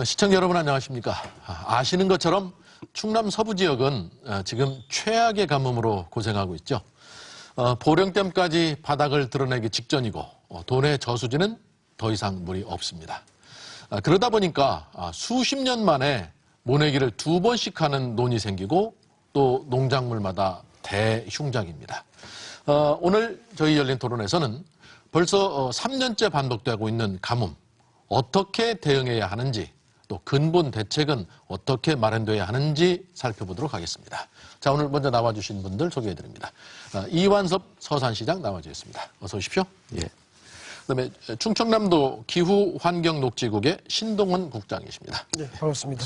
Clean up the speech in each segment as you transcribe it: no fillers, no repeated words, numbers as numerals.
시청자 여러분 안녕하십니까. 아시는 것처럼 충남 서부 지역은 지금 최악의 가뭄으로 고생하고 있죠. 보령댐까지 바닥을 드러내기 직전이고 도내 저수지는 더 이상 물이 없습니다. 그러다 보니까 수십 년 만에 모내기를 2번씩 하는 논이 생기고 또 농작물마다 대흉작입니다. 오늘 저희 열린 토론에서는 벌써 3년째 반복되고 있는 가뭄, 어떻게 대응해야 하는지 또 근본 대책은 어떻게 마련돼야 하는지 살펴보도록 하겠습니다. 자, 오늘 먼저 나와주신 분들 소개해드립니다. 이완섭 서산시장 나와주셨습니다. 어서 오십시오. 예. 그다음에 충청남도 기후환경녹지국의 신동훈 국장이십니다. 네, 반갑습니다.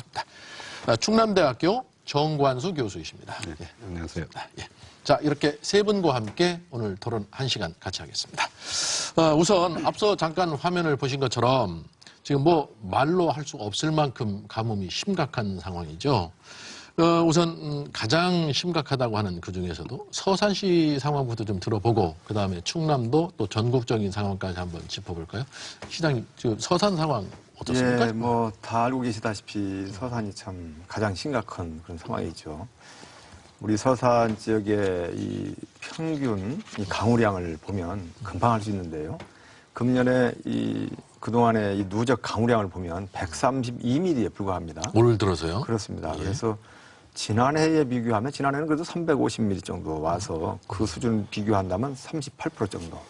충남대학교 정관수 교수이십니다. 네, 예. 안녕하세요. 예. 자, 이렇게 세 분과 함께 오늘 토론 1시간 같이 하겠습니다. 우선 앞서 잠깐 화면을 보신 것처럼 지금 말로 할 수 없을 만큼 가뭄이 심각한 상황이죠. 우선 가장 심각하다고 하는 그 중에서도 서산시 상황부터 좀 들어보고 그 다음에 충남도 또 전국적인 상황까지 한번 짚어볼까요? 시장님, 지금 서산 상황 어떻습니까? 예, 다 알고 계시다시피 서산이 참 가장 심각한 그런 상황이죠. 우리 서산 지역의 이 평균 이 강우량을 보면 금방 알 수 있는데요. 금년에 그동안의 이 누적 강우량을 보면 132mm에 불과합니다. 올 들어서요? 그렇습니다. 예. 그래서 지난해에 비교하면 지난해는 그래도 350mm 정도 와서 그 수준 비교한다면 38% 정도.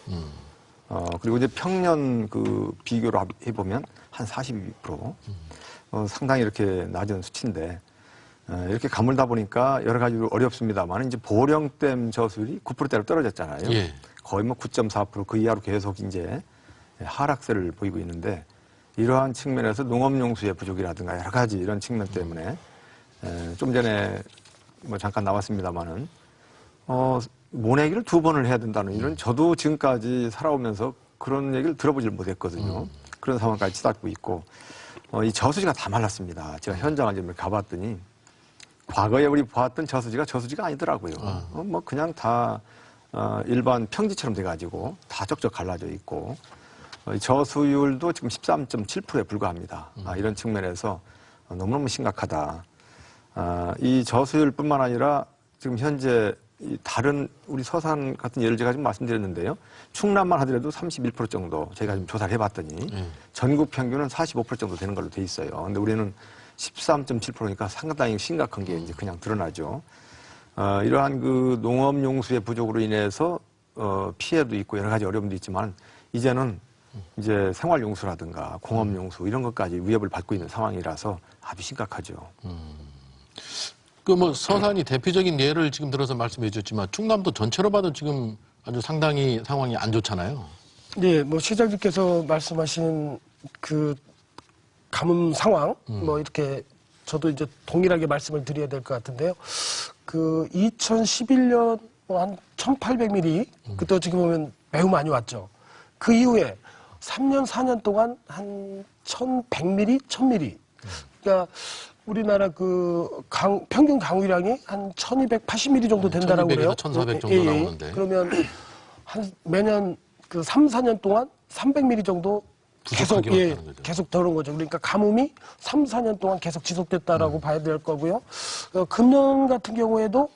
그리고 이제 평년 그 비교로 해보면 한 42%. 상당히 이렇게 낮은 수치인데 이렇게 가물다 보니까 여러 가지로 어렵습니다만 이제 보령댐 저수율이 9%대로 떨어졌잖아요. 예. 거의 9.4% 그 이하로 계속 이제 하락세를 보이고 있는데 이러한 측면에서 농업용수의 부족이라든가 여러 가지 이런 측면 때문에 좀 전에 잠깐 나왔습니다마는 모내기를 2번을 해야 된다는 이런 저도 지금까지 살아오면서 그런 얘기를 들어보질 못했거든요. 그런 상황까지 치닫고 있고 이 저수지가 다 말랐습니다. 제가 현장을 좀 가봤더니 과거에 우리 보았던 저수지가 아니더라고요. 그냥 다 일반 평지처럼 돼가지고 다 쩍쩍 갈라져 있고 저수율도 지금 13.7%에 불과합니다. 이런 측면에서 너무너무 심각하다. 이 저수율뿐만 아니라 지금 현재 다른 우리 서산 같은 예를 제가 지금 말씀드렸는데요. 충남만 하더라도 31% 정도 저희가 좀 조사를 해봤더니 전국 평균은 45% 정도 되는 걸로 돼 있어요. 근데 우리는 13.7%니까 상당히 심각한 게 이제 그냥 드러나죠. 이러한 그 농업용수의 부족으로 인해서 피해도 있고 여러 가지 어려움도 있지만 이제는 이제 생활용수라든가 공업용수 이런 것까지 위협을 받고 있는 상황이라서 아주 심각하죠. 서산이 대표적인 예를 지금 들어서 말씀해 주셨지만 충남도 전체로 봐도 지금 아주 상당히 상황이 안 좋잖아요. 네, 시장님께서 말씀하신 그 가뭄 상황, 이렇게 저도 이제 동일하게 말씀을 드려야 될 것 같은데요. 그 2011년 한 1800mm, 그때 지금 보면 매우 많이 왔죠. 그 이후에 3년, 4년 동안 한 1100mm, 1000mm. 그러니까 우리나라 평균 강우량이 한 1280mm 정도 된다라고 그래요. 1400 정도 나오는데. 그러면 매년 그 3, 4년 동안 300mm 정도 계속 더러운 거죠. 그러니까 가뭄이 3, 4년 동안 계속 지속됐다라고 봐야 될 거고요. 금년 같은 경우에도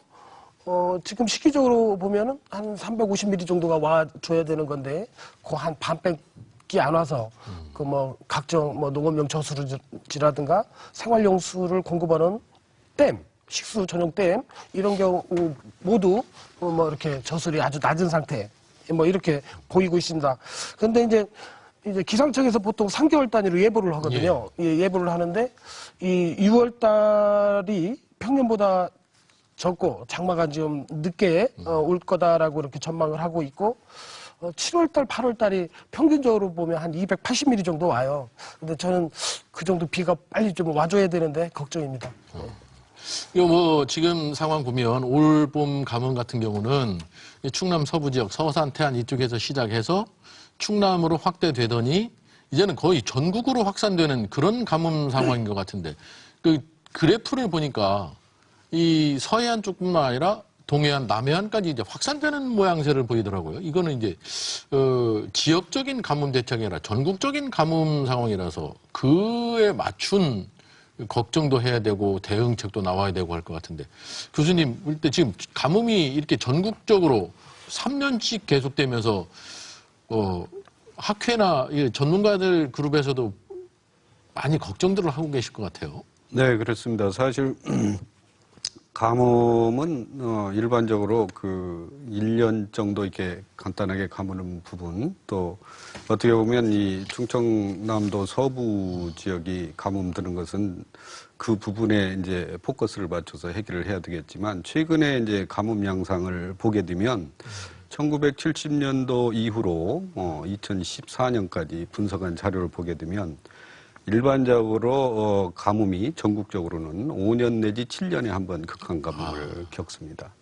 지금 시기적으로 보면은 한 350mm 정도가 와줘야 되는 건데 그 한 반밖에 안 와서 각종 농업용 저수지라든가 생활용수를 공급하는 댐, 식수 전용 댐 이런 경우 모두 이렇게 저수율이 아주 낮은 상태 이렇게 보이고 있습니다. 그런데 이제 기상청에서 보통 3개월 단위로 예보를 하거든요. 예, 예보를 하는데 이 6월 달이 평년보다 적고 장마가 좀 늦게 올 거다라고 이렇게 전망을 하고 있고 7월 달, 8월 달이 평균적으로 보면 한 280mm 정도 와요. 근데 저는 그 정도 비가 빨리 좀 와줘야 되는데 걱정입니다. 이거 지금 상황 보면 올봄 가뭄 같은 경우는 충남 서부 지역 서산, 태안 이쪽에서 시작해서 충남으로 확대되더니 이제는 거의 전국으로 확산되는 그런 가뭄 상황인 것 같은데 그 그래프를 보니까 이 서해안 쪽뿐만 아니라 동해안, 남해안까지 이제 확산되는 모양새를 보이더라고요. 이거는 이제 지역적인 가뭄 대책이 아니라 전국적인 가뭄 상황이라서 그에 맞춘 걱정도 해야 되고 대응책도 나와야 되고 할 것 같은데 교수님 볼 때 지금 가뭄이 이렇게 전국적으로 3년씩 계속되면서 학회나 전문가들 그룹에서도 많이 걱정들을 하고 계실 것 같아요. 네, 그렇습니다. 사실 가뭄은 일반적으로 그 1년 정도 이렇게 간단하게 가무는 부분, 또 어떻게 보면 이 충청남도 서부 지역이 가뭄 드는 것은 그 부분에 이제 포커스를 맞춰서 해결을 해야 되겠지만, 최근에 이제 가뭄 양상을 보게 되면 1970년도 이후로 2014년까지 분석한 자료를 보게 되면 일반적으로 가뭄이 전국적으로는 5년 내지 7년에 한 번 극한 가뭄을 겪습니다.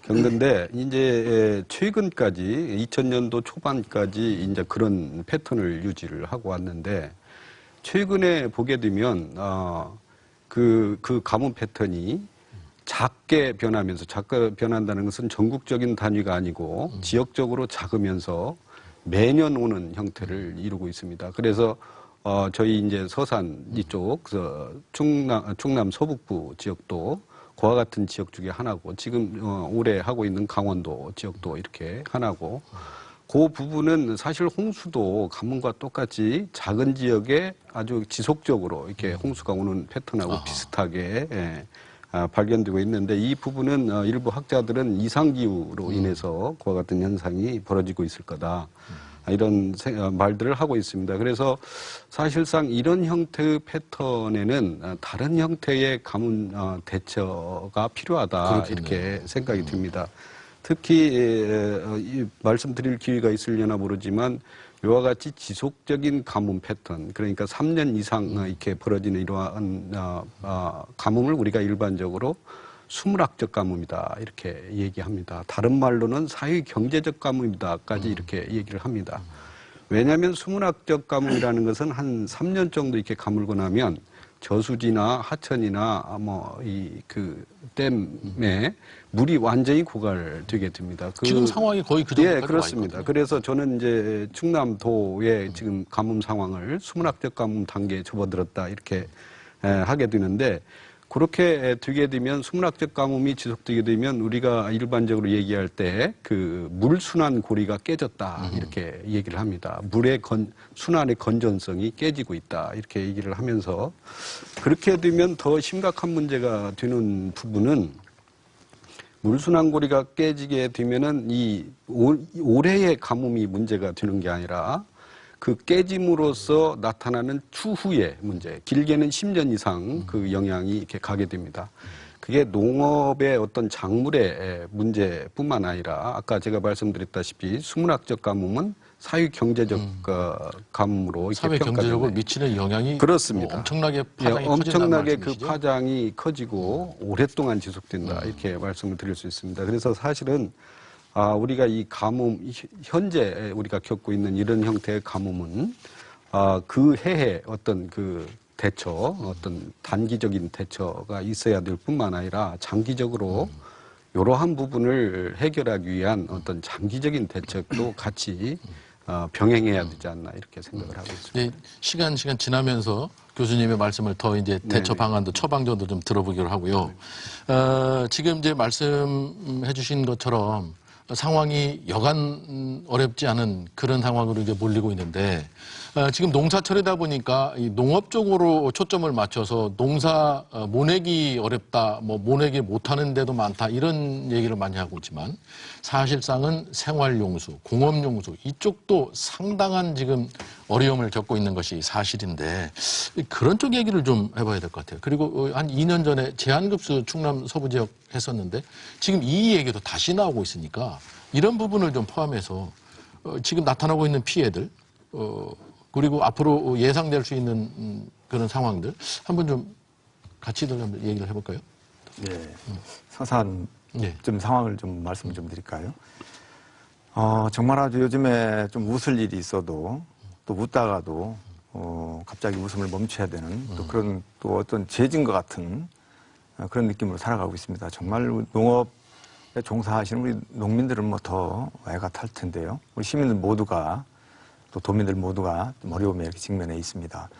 겪는데 이제 최근까지 2000년도 초반까지 이제 그런 패턴을 유지를 하고 왔는데, 최근에 보게 되면 그 가뭄 패턴이 작게 변하면서, 작게 변한다는 것은 전국적인 단위가 아니고 지역적으로 작으면서 매년 오는 형태를 이루고 있습니다. 그래서 저희 이제 서산 이쪽 충남 서북부 지역도 그와 같은 지역 중에 하나고, 지금 올해 하고 있는 강원도 지역도 이렇게 하나고, 그 부분은 사실 홍수도 가뭄과 똑같이 작은 지역에 아주 지속적으로 이렇게 홍수가 오는 패턴하고 비슷하게 발견되고 있는데, 이 부분은 일부 학자들은 이상기후로 인해서 그와 같은 현상이 벌어지고 있을 거다, 이런 말들을 하고 있습니다. 그래서 사실상 이런 형태의 패턴에는 다른 형태의 가뭄 대처가 필요하다, 그렇겠네요. 이렇게 생각이 듭니다. 특히 말씀드릴 기회가 있으려나 모르지만 이와 같이 지속적인 가뭄 패턴, 그러니까 3년 이상 이렇게 벌어지는 이러한 가뭄을 우리가 일반적으로 수문학적 가뭄이다, 이렇게 얘기합니다. 다른 말로는 사회 경제적 가뭄이다까지 이렇게 얘기를 합니다. 왜냐하면 수문학적 가뭄이라는 것은 한 3년 정도 이렇게 가물고 나면 저수지나 하천이나 그 댐에 물이 완전히 고갈되게 됩니다. 지금 상황이 거의 그 정도까지 예, 그렇습니다. 그래서 저는 이제 충남도의 지금 가뭄 상황을 수문학적 가뭄 단계에 접어들었다, 이렇게 하게 되는데, 그렇게 되게 되면, 수문학적 가뭄이 지속되게 되면 우리가 일반적으로 얘기할 때 그 물순환 고리가 깨졌다, 이렇게 얘기를 합니다. 물의 순환의 건전성이 깨지고 있다, 이렇게 얘기를 하면서, 그렇게 되면 더 심각한 문제가 되는 부분은, 물순환 고리가 깨지게 되면은 이 올해의 가뭄이 문제가 되는 게 아니라 그 깨짐으로써 나타나는 추후의 문제, 길게는 10년 이상 그 영향이 이렇게 가게 됩니다. 그게 농업의 어떤 작물의 문제뿐만 아니라, 아까 제가 말씀드렸다시피 수문학적 가뭄은 사회 경제적 가뭄으로 이렇게 사회 경제적으로 미치는 영향이 그렇습니다. 엄청나게 파장이 엄청나게 그 말씀이시죠? 파장이 커지고 오랫동안 지속된다, 이렇게 말씀을 드릴 수 있습니다. 그래서 사실은 우리가 이 가뭄, 현재 우리가 겪고 있는 이런 형태의 가뭄은 그 해에 어떤 그 대처, 어떤 단기적인 대처가 있어야 될 뿐만 아니라 장기적으로 이러한 부분을 해결하기 위한 어떤 장기적인 대책도 같이 병행해야 되지 않나, 이렇게 생각을 하고 있습니다. 네, 시간 지나면서 교수님의 말씀을 더 이제 대처 방안도 처방전도 좀 들어보기로 하고요. 지금 이제 말씀해 주신 것처럼 상황이 여간 어렵지 않은 그런 상황으로 이제 몰리고 있는데, 지금 농사철이다 보니까 이 농업 쪽으로 초점을 맞춰서 농사 모내기 어렵다, 모내기 못하는 데도 많다, 이런 얘기를 많이 하고 있지만, 사실상은 생활용수, 공업용수 이쪽도 상당한 지금 어려움을 겪고 있는 것이 사실인데, 그런 쪽 얘기를 좀 해봐야 될 것 같아요. 그리고 한 2년 전에 제한급수 충남 서부 지역 했었는데, 지금 이 얘기도 다시 나오고 있으니까 이런 부분을 좀 포함해서 지금 나타나고 있는 피해들, 그리고 앞으로 예상될 수 있는 그런 상황들 한번 좀 같이들 한번 얘기를 해볼까요? 네. 서산 좀 상황을 좀 말씀을 좀 드릴까요? 정말 아주 요즘에 좀 웃을 일이 있어도 또 웃다가도 갑자기 웃음을 멈춰야 되는 또 그런 또 어떤 죄진 것 같은 그런 느낌으로 살아가고 있습니다. 정말 농업 종사하시는 우리 농민들은 뭐 더 애가 탈 텐데요. 우리 시민들 모두가 또 도민들 모두가 어려움에 이렇게 직면해 있습니다.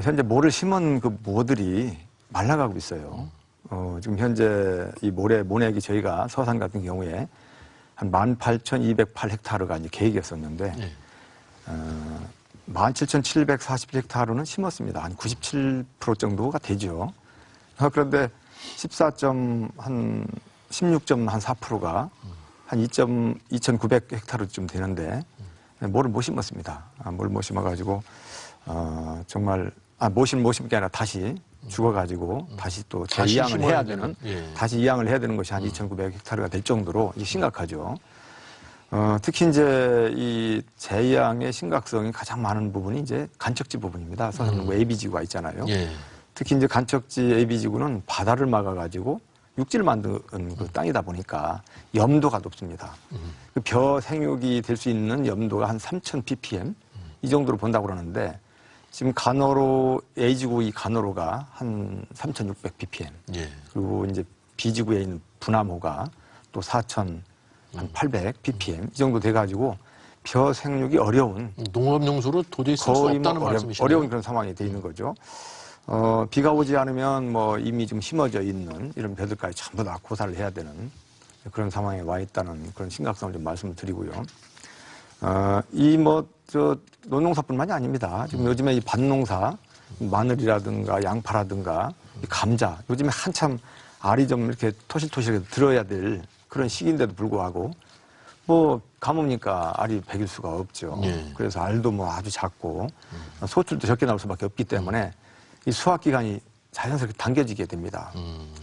현재 모를 심은 그 모들이 말라가고 있어요. 지금 현재 이 모내기 저희가 서산 같은 경우에 한 18,208헥타르가 이제 계획이었었는데, 17,741헥타르는 심었습니다. 한 97% 정도가 되죠. 그런데 16.4%가 한 2,900헥타르쯤 되는데, 모를 못 심었습니다. 모를 못 심어가지고, 정말, 못 심은 게 아니라 다시 죽어가지고, 다시 또 재이양을 해야 되는, 다시 이양을 해야 되는 것이 한 2,900헥타르가 될 정도로 심각하죠. 특히 이제 이 재이양의 심각성이 가장 많은 부분이 이제 간척지 부분입니다. 서산농구 AB지구가 있잖아요. 특히 이제 간척지 AB지구는 바다를 막아가지고 육지를 만든 그 땅이다 보니까 염도가 높습니다. 그 벼 생육이 될 수 있는 염도가 한 3,000 ppm 이 정도로 본다고 그러는데 지금 간호로 A지구 이 간호로가 한 3,600 ppm 그리고 이제 B지구에 있는 분암호가 또 4,800 ppm 이 정도 돼가지고 벼 생육이 어려운 농업용수로 도저히 쓸 수 없다는 말씀이시네요. 어려운 그런 상황이 돼 있는 거죠. 비가 오지 않으면 뭐 이미 좀 심어져 있는 이런 벼들까지 전부 다 고사를 해야 되는 그런 상황에 와 있다는 그런 심각성을 좀 말씀을 드리고요. 논농사뿐만이 아닙니다. 지금 요즘에 이 밭농사, 마늘이라든가 양파라든가 감자, 요즘에 한참 알이 좀 이렇게 토실토실하게 들어야 될 그런 시기인데도 불구하고 뭐 가뭄이니까 알이 배길 수가 없죠. 그래서 알도 뭐 아주 작고 소출도 적게 나올 수밖에 없기 때문에 이 수확 기간이 자연스럽게 당겨지게 됩니다.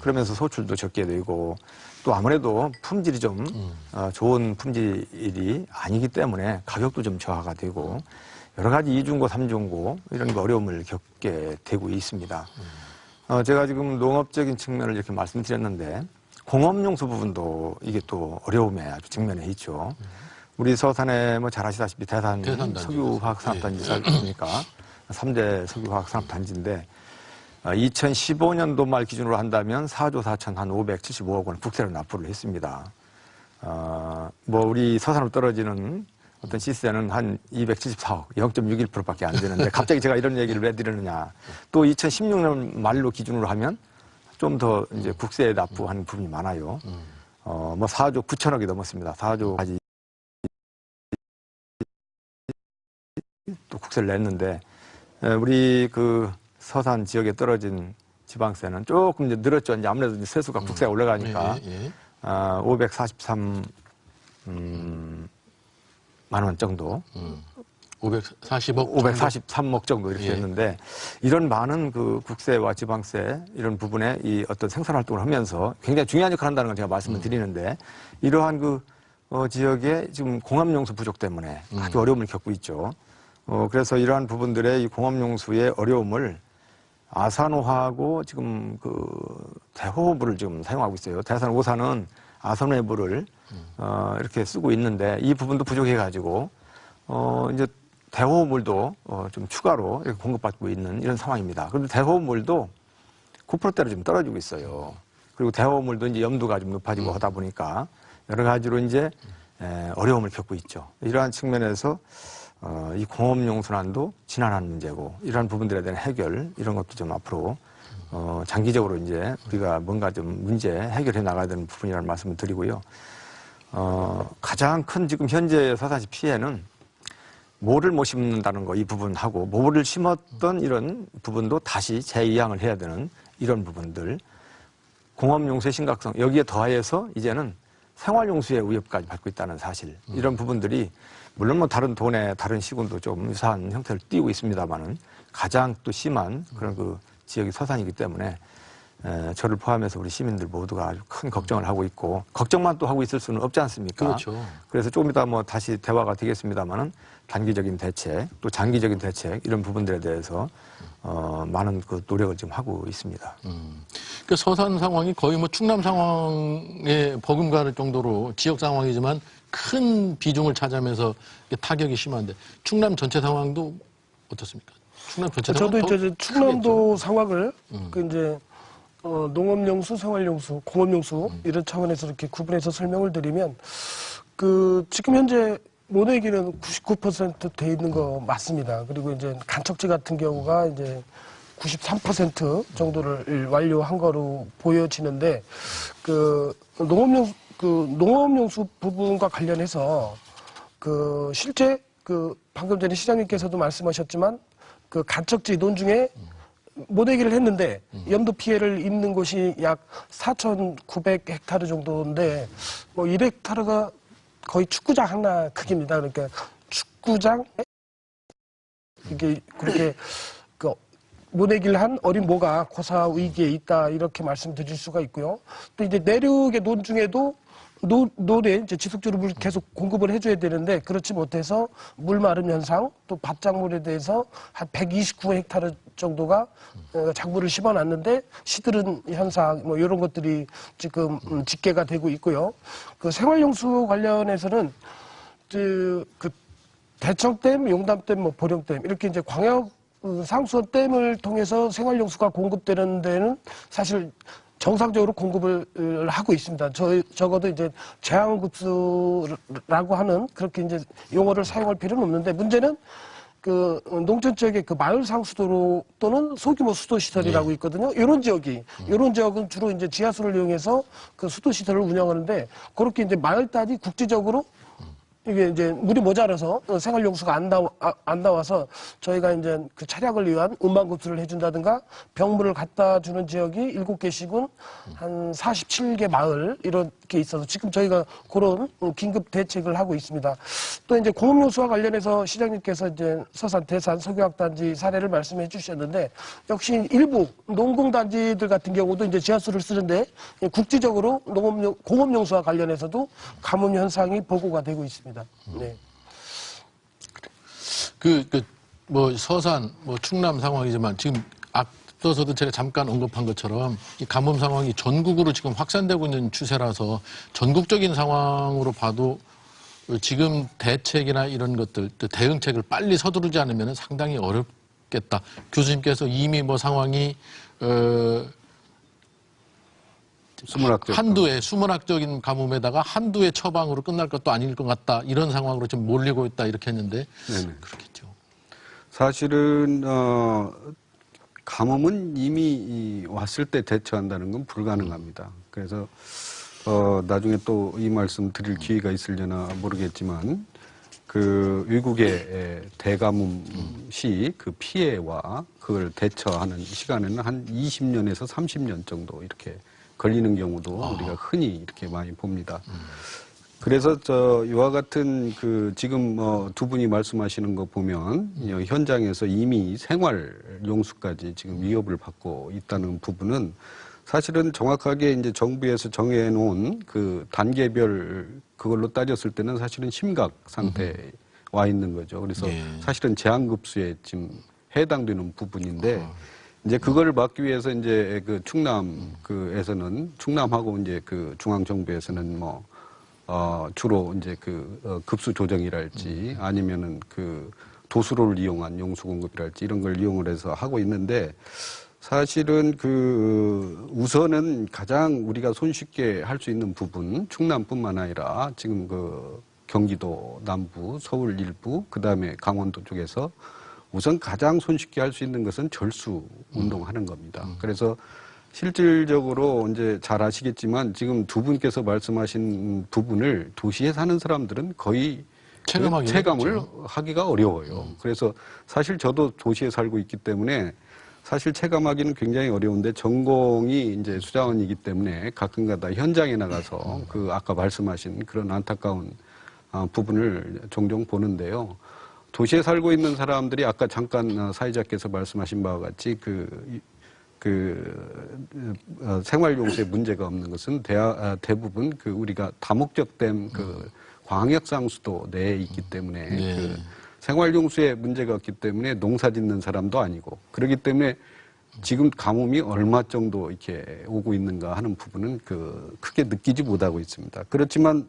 그러면서 소출도 적게 되고 또 아무래도 품질이 좀 좋은 품질이 아니기 때문에 가격도 좀 저하가 되고 여러 가지 2중고, 3중고 이런 어려움을 겪게 되고 있습니다. 제가 지금 농업적인 측면을 이렇게 말씀드렸는데 공업용수 부분도 이게 또 어려움에 아주 직면해 있죠. 우리 서산에 뭐 잘 아시다시피 대산 석유화학산업단지 살펴보니까 3대 석유화학산업단지인데 2015년도 말 기준으로 한다면 4조 4천 한 575억 원 국세를 납부를 했습니다. 뭐 우리 서산으로 떨어지는 어떤 시세는 한 274억, 0.61%밖에 안 되는데 갑자기 제가 이런 얘기를 왜 드리느냐. 또 2016년 말로 기준으로 하면 좀 더 이제 국세에 납부하는 부분이 많아요. 뭐 4조 9천억이 넘었습니다. 4조까지 또 국세를 냈는데 우리 그 서산 지역에 떨어진 지방세는 조금 이제 늘었죠. 이제 아무래도 이제 세수가 국세가 올라가니까 543만 원 정도. 543억 정도 이렇게 됐는데 이런 많은 그 국세와 지방세 이런 부분에 이 어떤 생산 활동을 하면서 굉장히 중요한 역할을 한다는 걸 제가 말씀을 드리는데 이러한 그 지역에 지금 공업용수 부족 때문에 아주 어려움을 겪고 있죠. 그래서 이러한 부분들의 이 공업용수의 어려움을 아산호하고 지금 그 대호물을 지금 사용하고 있어요. 대산 5사는 아산호물을 이렇게 쓰고 있는데 이 부분도 부족해가지고 이제 대호물도 좀 추가로 이렇게 공급받고 있는 이런 상황입니다. 그런데 대호물도 9%대로 좀 떨어지고 있어요. 그리고 대호물도 이제 염도가 좀 높아지고 하다 보니까 여러 가지로 이제 어려움을 겪고 있죠. 이러한 측면에서 이 공업용순환도 지난한 문제고 이러한 부분들에 대한 해결 이런 것도 좀 앞으로 장기적으로 이제 우리가 뭔가 좀 문제 해결해 나가야 되는 부분이라는 말씀을 드리고요. 가장 큰 지금 현재 서산시 피해는 모를 못 심는다는 거 이 부분하고 모를 심었던 이런 부분도 다시 재이양을 해야 되는 이런 부분들 공업용수의 심각성 여기에 더해서 이제는 생활용수의 위협까지 받고 있다는 사실 이런 부분들이 물론 뭐 다른 도내 다른 시군도 좀 유사한 형태를 띠고 있습니다만은 가장 또 심한 그런 그 지역이 서산이기 때문에 저를 포함해서 우리 시민들 모두가 아주 큰 걱정을 하고 있고 걱정만 또 하고 있을 수는 없지 않습니까? 그렇죠. 그래서 조금 이따 뭐 다시 대화가 되겠습니다만은 단기적인 대책 또 장기적인 대책 이런 부분들에 대해서 많은 그 노력을 지금 하고 있습니다. 그 서산 상황이 거의 뭐 충남 상황에 버금가는 정도로 지역 상황이지만 큰 비중을 차지하면서 타격이 심한데 충남 전체 상황도 어떻습니까? 충남 전체 상황 저도 이제 충남도 상황을 그 이제 농업용수, 생활용수, 공업용수 이런 차원에서 이렇게 구분해서 설명을 드리면 지금 현재 모내기는 99%돼 있는 거 맞습니다. 그리고 이제 간척지 같은 경우가 이제 93% 정도를 완료한 거로 보여지는데 농업용수 부분과 관련해서 실제 방금 전에 시장님께서도 말씀하셨지만 간척지 논중에 모내기를 했는데 염도 피해를 입는 곳이 약 4,900헥타르 정도인데 뭐 1헥타르가 거의 축구장 하나 크기입니다. 그러니까 축구장 이게 그렇게 모내기를 한 어린 모가 고사 위기에 있다 이렇게 말씀드릴 수가 있고요. 또 이제 내륙의 논중에도 노래 이제 지속적으로 물 계속 공급을 해줘야 되는데 그렇지 못해서 물 마름 현상 또 밭작물에 대해서 한 129헥타르 정도가 작물을 심어놨는데 시들은 현상 뭐 이런 것들이 지금 집계가 되고 있고요. 생활용수 관련해서는 대청댐, 용담댐, 뭐 보령댐 이렇게 이제 광역 상수원 댐을 통해서 생활용수가 공급되는 데는 사실 정상적으로 공급을 하고 있습니다. 적어도 이제 제한급수라고 하는 그렇게 이제 용어를 사용할 필요는 없는데 문제는 농촌 지역의 마을 상수도로 또는 소규모 수도 시설이라고 있거든요. 이런 지역은 주로 이제 지하수를 이용해서 수도 시설을 운영하는데 그렇게 이제 마을 단위 국지적으로 이게 이제 물이 모자라서 생활용수가 안 나와서 저희가 이제 차량을 위한 운반급수를 해준다든가 병물을 갖다 주는 지역이 7개씩은 한 47개 마을 이렇게 있어서 지금 저희가 그런 긴급 대책을 하고 있습니다. 또 이제 공업용수와 관련해서 시장님께서 이제 서산, 대산, 석유학단지 사례를 말씀해 주셨는데 역시 일부 농공단지들 같은 경우도 이제 지하수를 쓰는데 국지적으로 공업용수와 관련해서도 가뭄 현상이 보고가 되고 있습니다. 네. 뭐 서산, 뭐 충남 상황이지만 지금 앞서서도 제가 잠깐 언급한 것처럼 이 가뭄 상황이 전국으로 지금 확산되고 있는 추세라서 전국적인 상황으로 봐도 지금 대책이나 이런 것들, 또 대응책을 빨리 서두르지 않으면 상당히 어렵겠다. 교수님께서 이미 뭐 상황이 한두해 수문학적인 가뭄에다가 한두해 처방으로 끝날 것도 아닐 것 같다. 이런 상황으로 지금 몰리고 있다. 이렇게 했는데 네네. 그렇겠죠. 사실은 가뭄은 이미 왔을 때 대처한다는 건 불가능합니다. 그래서 나중에 또 이 말씀 드릴 기회가 있으려나 모르겠지만 외국의 대가뭄 시 피해와 그걸 대처하는 시간에는 한 20년에서 30년 정도 이렇게 걸리는 경우도 우리가 흔히 이렇게 많이 봅니다. 그래서 이와 같은 지금 두 분이 말씀하시는 거 보면 현장에서 이미 생활용수까지 지금 위협을 받고 있다는 부분은 사실은 정확하게 이제 정부에서 정해놓은 단계별 그걸로 따졌을 때는 사실은 심각 상태에 와 있는 거죠. 그래서 사실은 제한급수에 지금 해당되는 부분인데 이제 그걸 막기 위해서 이제 충남에서는 충남하고 이제 중앙정부에서는 주로 이제 급수 조정이랄지 아니면은 도수로를 이용한 용수 공급이랄지 이런 걸 이용을 해서 하고 있는데 사실은 우선은 가장 우리가 손쉽게 할 수 있는 부분 충남뿐만 아니라 지금 경기도 남부, 서울 일부, 그다음에 강원도 쪽에서 우선 가장 손쉽게 할 수 있는 것은 절수 운동하는 겁니다. 그래서 실질적으로 이제 잘 아시겠지만 지금 두 분께서 말씀하신 부분을 도시에 사는 사람들은 거의 체감을 하기가 어려워요. 그래서 사실 저도 도시에 살고 있기 때문에 사실 체감하기는 굉장히 어려운데 전공이 이제 수자원이기 때문에 가끔가다 현장에 나가서 아까 말씀하신 그런 안타까운 부분을 종종 보는데요. 도시에 살고 있는 사람들이 아까 잠깐 사회자께서 말씀하신 바와 같이 생활용수에 문제가 없는 것은 대부분 우리가 다목적댐 광역상수도 내에 있기 때문에 생활용수에 문제가 없기 때문에 농사 짓는 사람도 아니고 그렇기 때문에 지금 가뭄이 얼마 정도 이렇게 오고 있는가 하는 부분은 크게 느끼지 못하고 있습니다. 그렇지만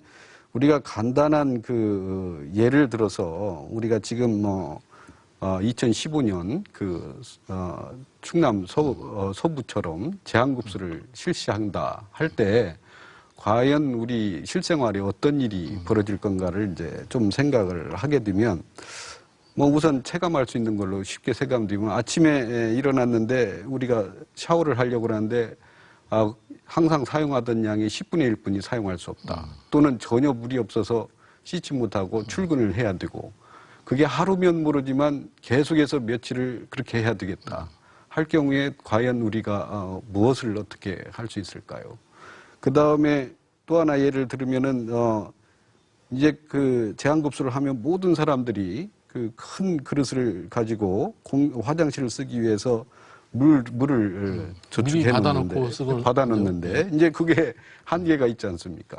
우리가 간단한 예를 들어서 우리가 지금 2015년 충남 서부처럼 제한급수를 실시한다 할 때 과연 우리 실생활에 어떤 일이 벌어질 건가를 이제 좀 생각을 하게 되면 뭐 우선 체감할 수 있는 걸로 쉽게 체감되면 아침에 일어났는데 우리가 샤워를 하려고 하는데 항상 사용하던 양의 10분의 1뿐이 사용할 수 없다. 또는 전혀 물이 없어서 씻지 못하고 출근을 해야 되고 그게 하루면 모르지만 계속해서 며칠을 그렇게 해야 되겠다 할 경우에 과연 우리가 무엇을 어떻게 할 수 있을까요? 그 다음에 또 하나 예를 들으면은 이제 그 제한급수를 하면 모든 사람들이 그 큰 그릇을 가지고 화장실을 쓰기 위해서 물을 저축해 놓는데 받아놓는데 이제 그게 한계가 있지 않습니까?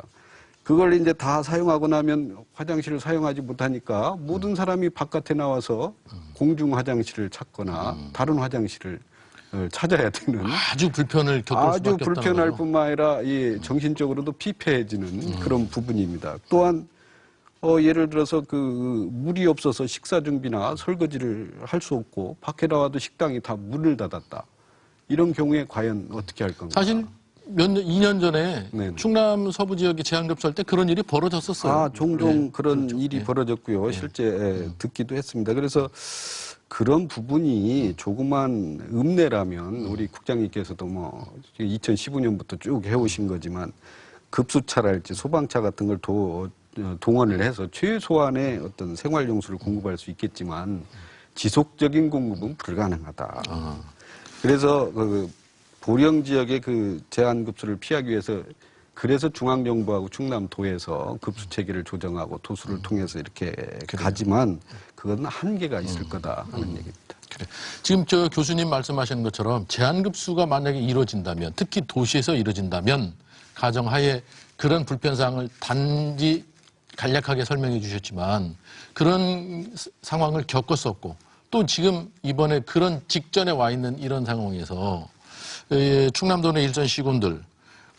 그걸 이제 다 사용하고 나면 화장실을 사용하지 못하니까 모든 사람이 바깥에 나와서 공중 화장실을 찾거나 다른 화장실을 찾아야 되는 아주 불편을 겪을 수밖에 없다는 불편할 거죠. 뿐만 아니라 정신적으로도 피폐해지는 그런 부분입니다. 또한 예를 들어서 그 물이 없어서 식사 준비나 설거지를 할 수 없고 밖에 나와도 식당이 다 문을 닫았다. 이런 경우에 과연 어떻게 할 건가? 사실 2년 전에 네네. 충남 서부 지역에 제한급수할 때 그런 일이 벌어졌었어요. 종종 그런 그렇죠. 일이 벌어졌고요. 실제 듣기도 했습니다. 그래서 그런 부분이 조그만 읍내라면 우리 국장님께서도 뭐 2015년부터 쭉 해오신 거지만 급수차랄지 소방차 같은 걸 동원을 해서 최소한의 어떤 생활용수를 공급할 수 있겠지만 지속적인 공급은 불가능하다. 그래서 그 보령 지역의 그 제한급수를 피하기 위해서 그래서 중앙정부하고 충남도에서 급수 체계를 조정하고 도수를 통해서 이렇게 가지만 그건 한계가 있을 거다 하는 얘기입니다. 그래. 지금 저 교수님 말씀하시는 것처럼 제한급수가 만약에 이루어진다면 특히 도시에서 이루어진다면 가정하에 그런 불편사항을 단지 간략하게 설명해 주셨지만 그런 상황을 겪었었고 또 지금 이번에 그런 직전에 와 있는 이런 상황에서 충남도 내 일선 시군들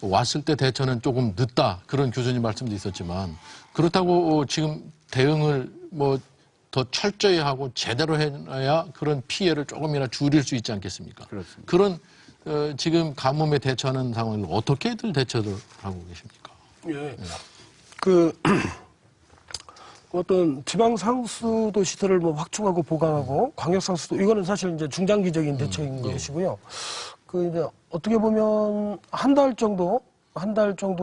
왔을 때 대처는 조금 늦다 그런 교수님 말씀도 있었지만 그렇다고 지금 대응을 뭐 더 철저히 하고 제대로 해야 그런 피해를 조금이나 줄일 수 있지 않겠습니까? 그렇습니다. 그런 지금 가뭄에 대처하는 상황을 어떻게들 대처를 하고 계십니까? 예. 어떤 지방 상수도 시설을 뭐 확충하고 보강하고 광역 상수도 이거는 사실 이제 중장기적인 대책인 것이고요. 이제 어떻게 보면 한 달 정도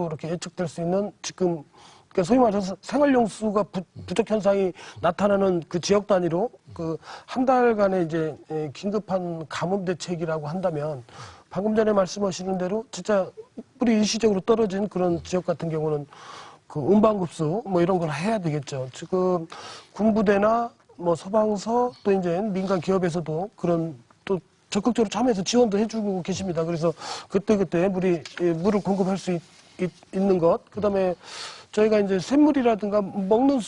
이렇게 예측될 수 있는 지금 그러니까 소위 말해서 생활용수가 부족 현상이 나타나는 그 지역 단위로 그 한 달간의 이제 긴급한 가뭄 대책이라고 한다면 방금 전에 말씀하시는 대로 진짜 뿌리 일시적으로 떨어진 그런 지역 같은 경우는 그 운반급수 뭐 이런 걸 해야 되겠죠. 지금 군부대나 뭐 소방서 또 이제 민간 기업에서도 그런 또 적극적으로 참여해서 지원도 해주고 계십니다. 그래서 그때 물을 공급할 수 있는 것, 그다음에 저희가 이제 샘물이라든가 먹는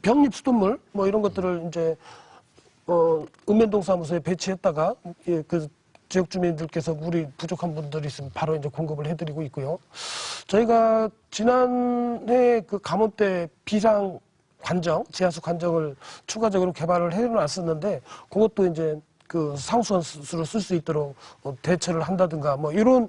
병립 수돗물 뭐 이런 것들을 이제 읍면동 사무소에 배치했다가 그 지역 주민들께서 물이 부족한 분들이 있으면 바로 이제 공급을 해드리고 있고요. 저희가 지난해 그 가뭄 때 비상 관정, 지하수 관정을 추가적으로 개발을 해놨었는데 그것도 이제 그 상수원수로 쓸 수 있도록 대처를 한다든가 뭐 이런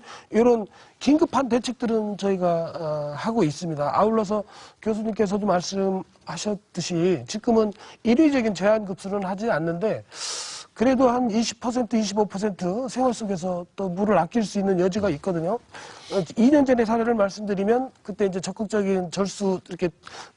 긴급한 대책들은 저희가 하고 있습니다. 아울러서 교수님께서도 말씀하셨듯이 지금은 일위적인 제한급수는 하지 않는데 그래도 한 20%, 25% 생활 속에서 또 물을 아낄 수 있는 여지가 있거든요. 2년 전의 사례를 말씀드리면 그때 이제 적극적인 절수 이렇게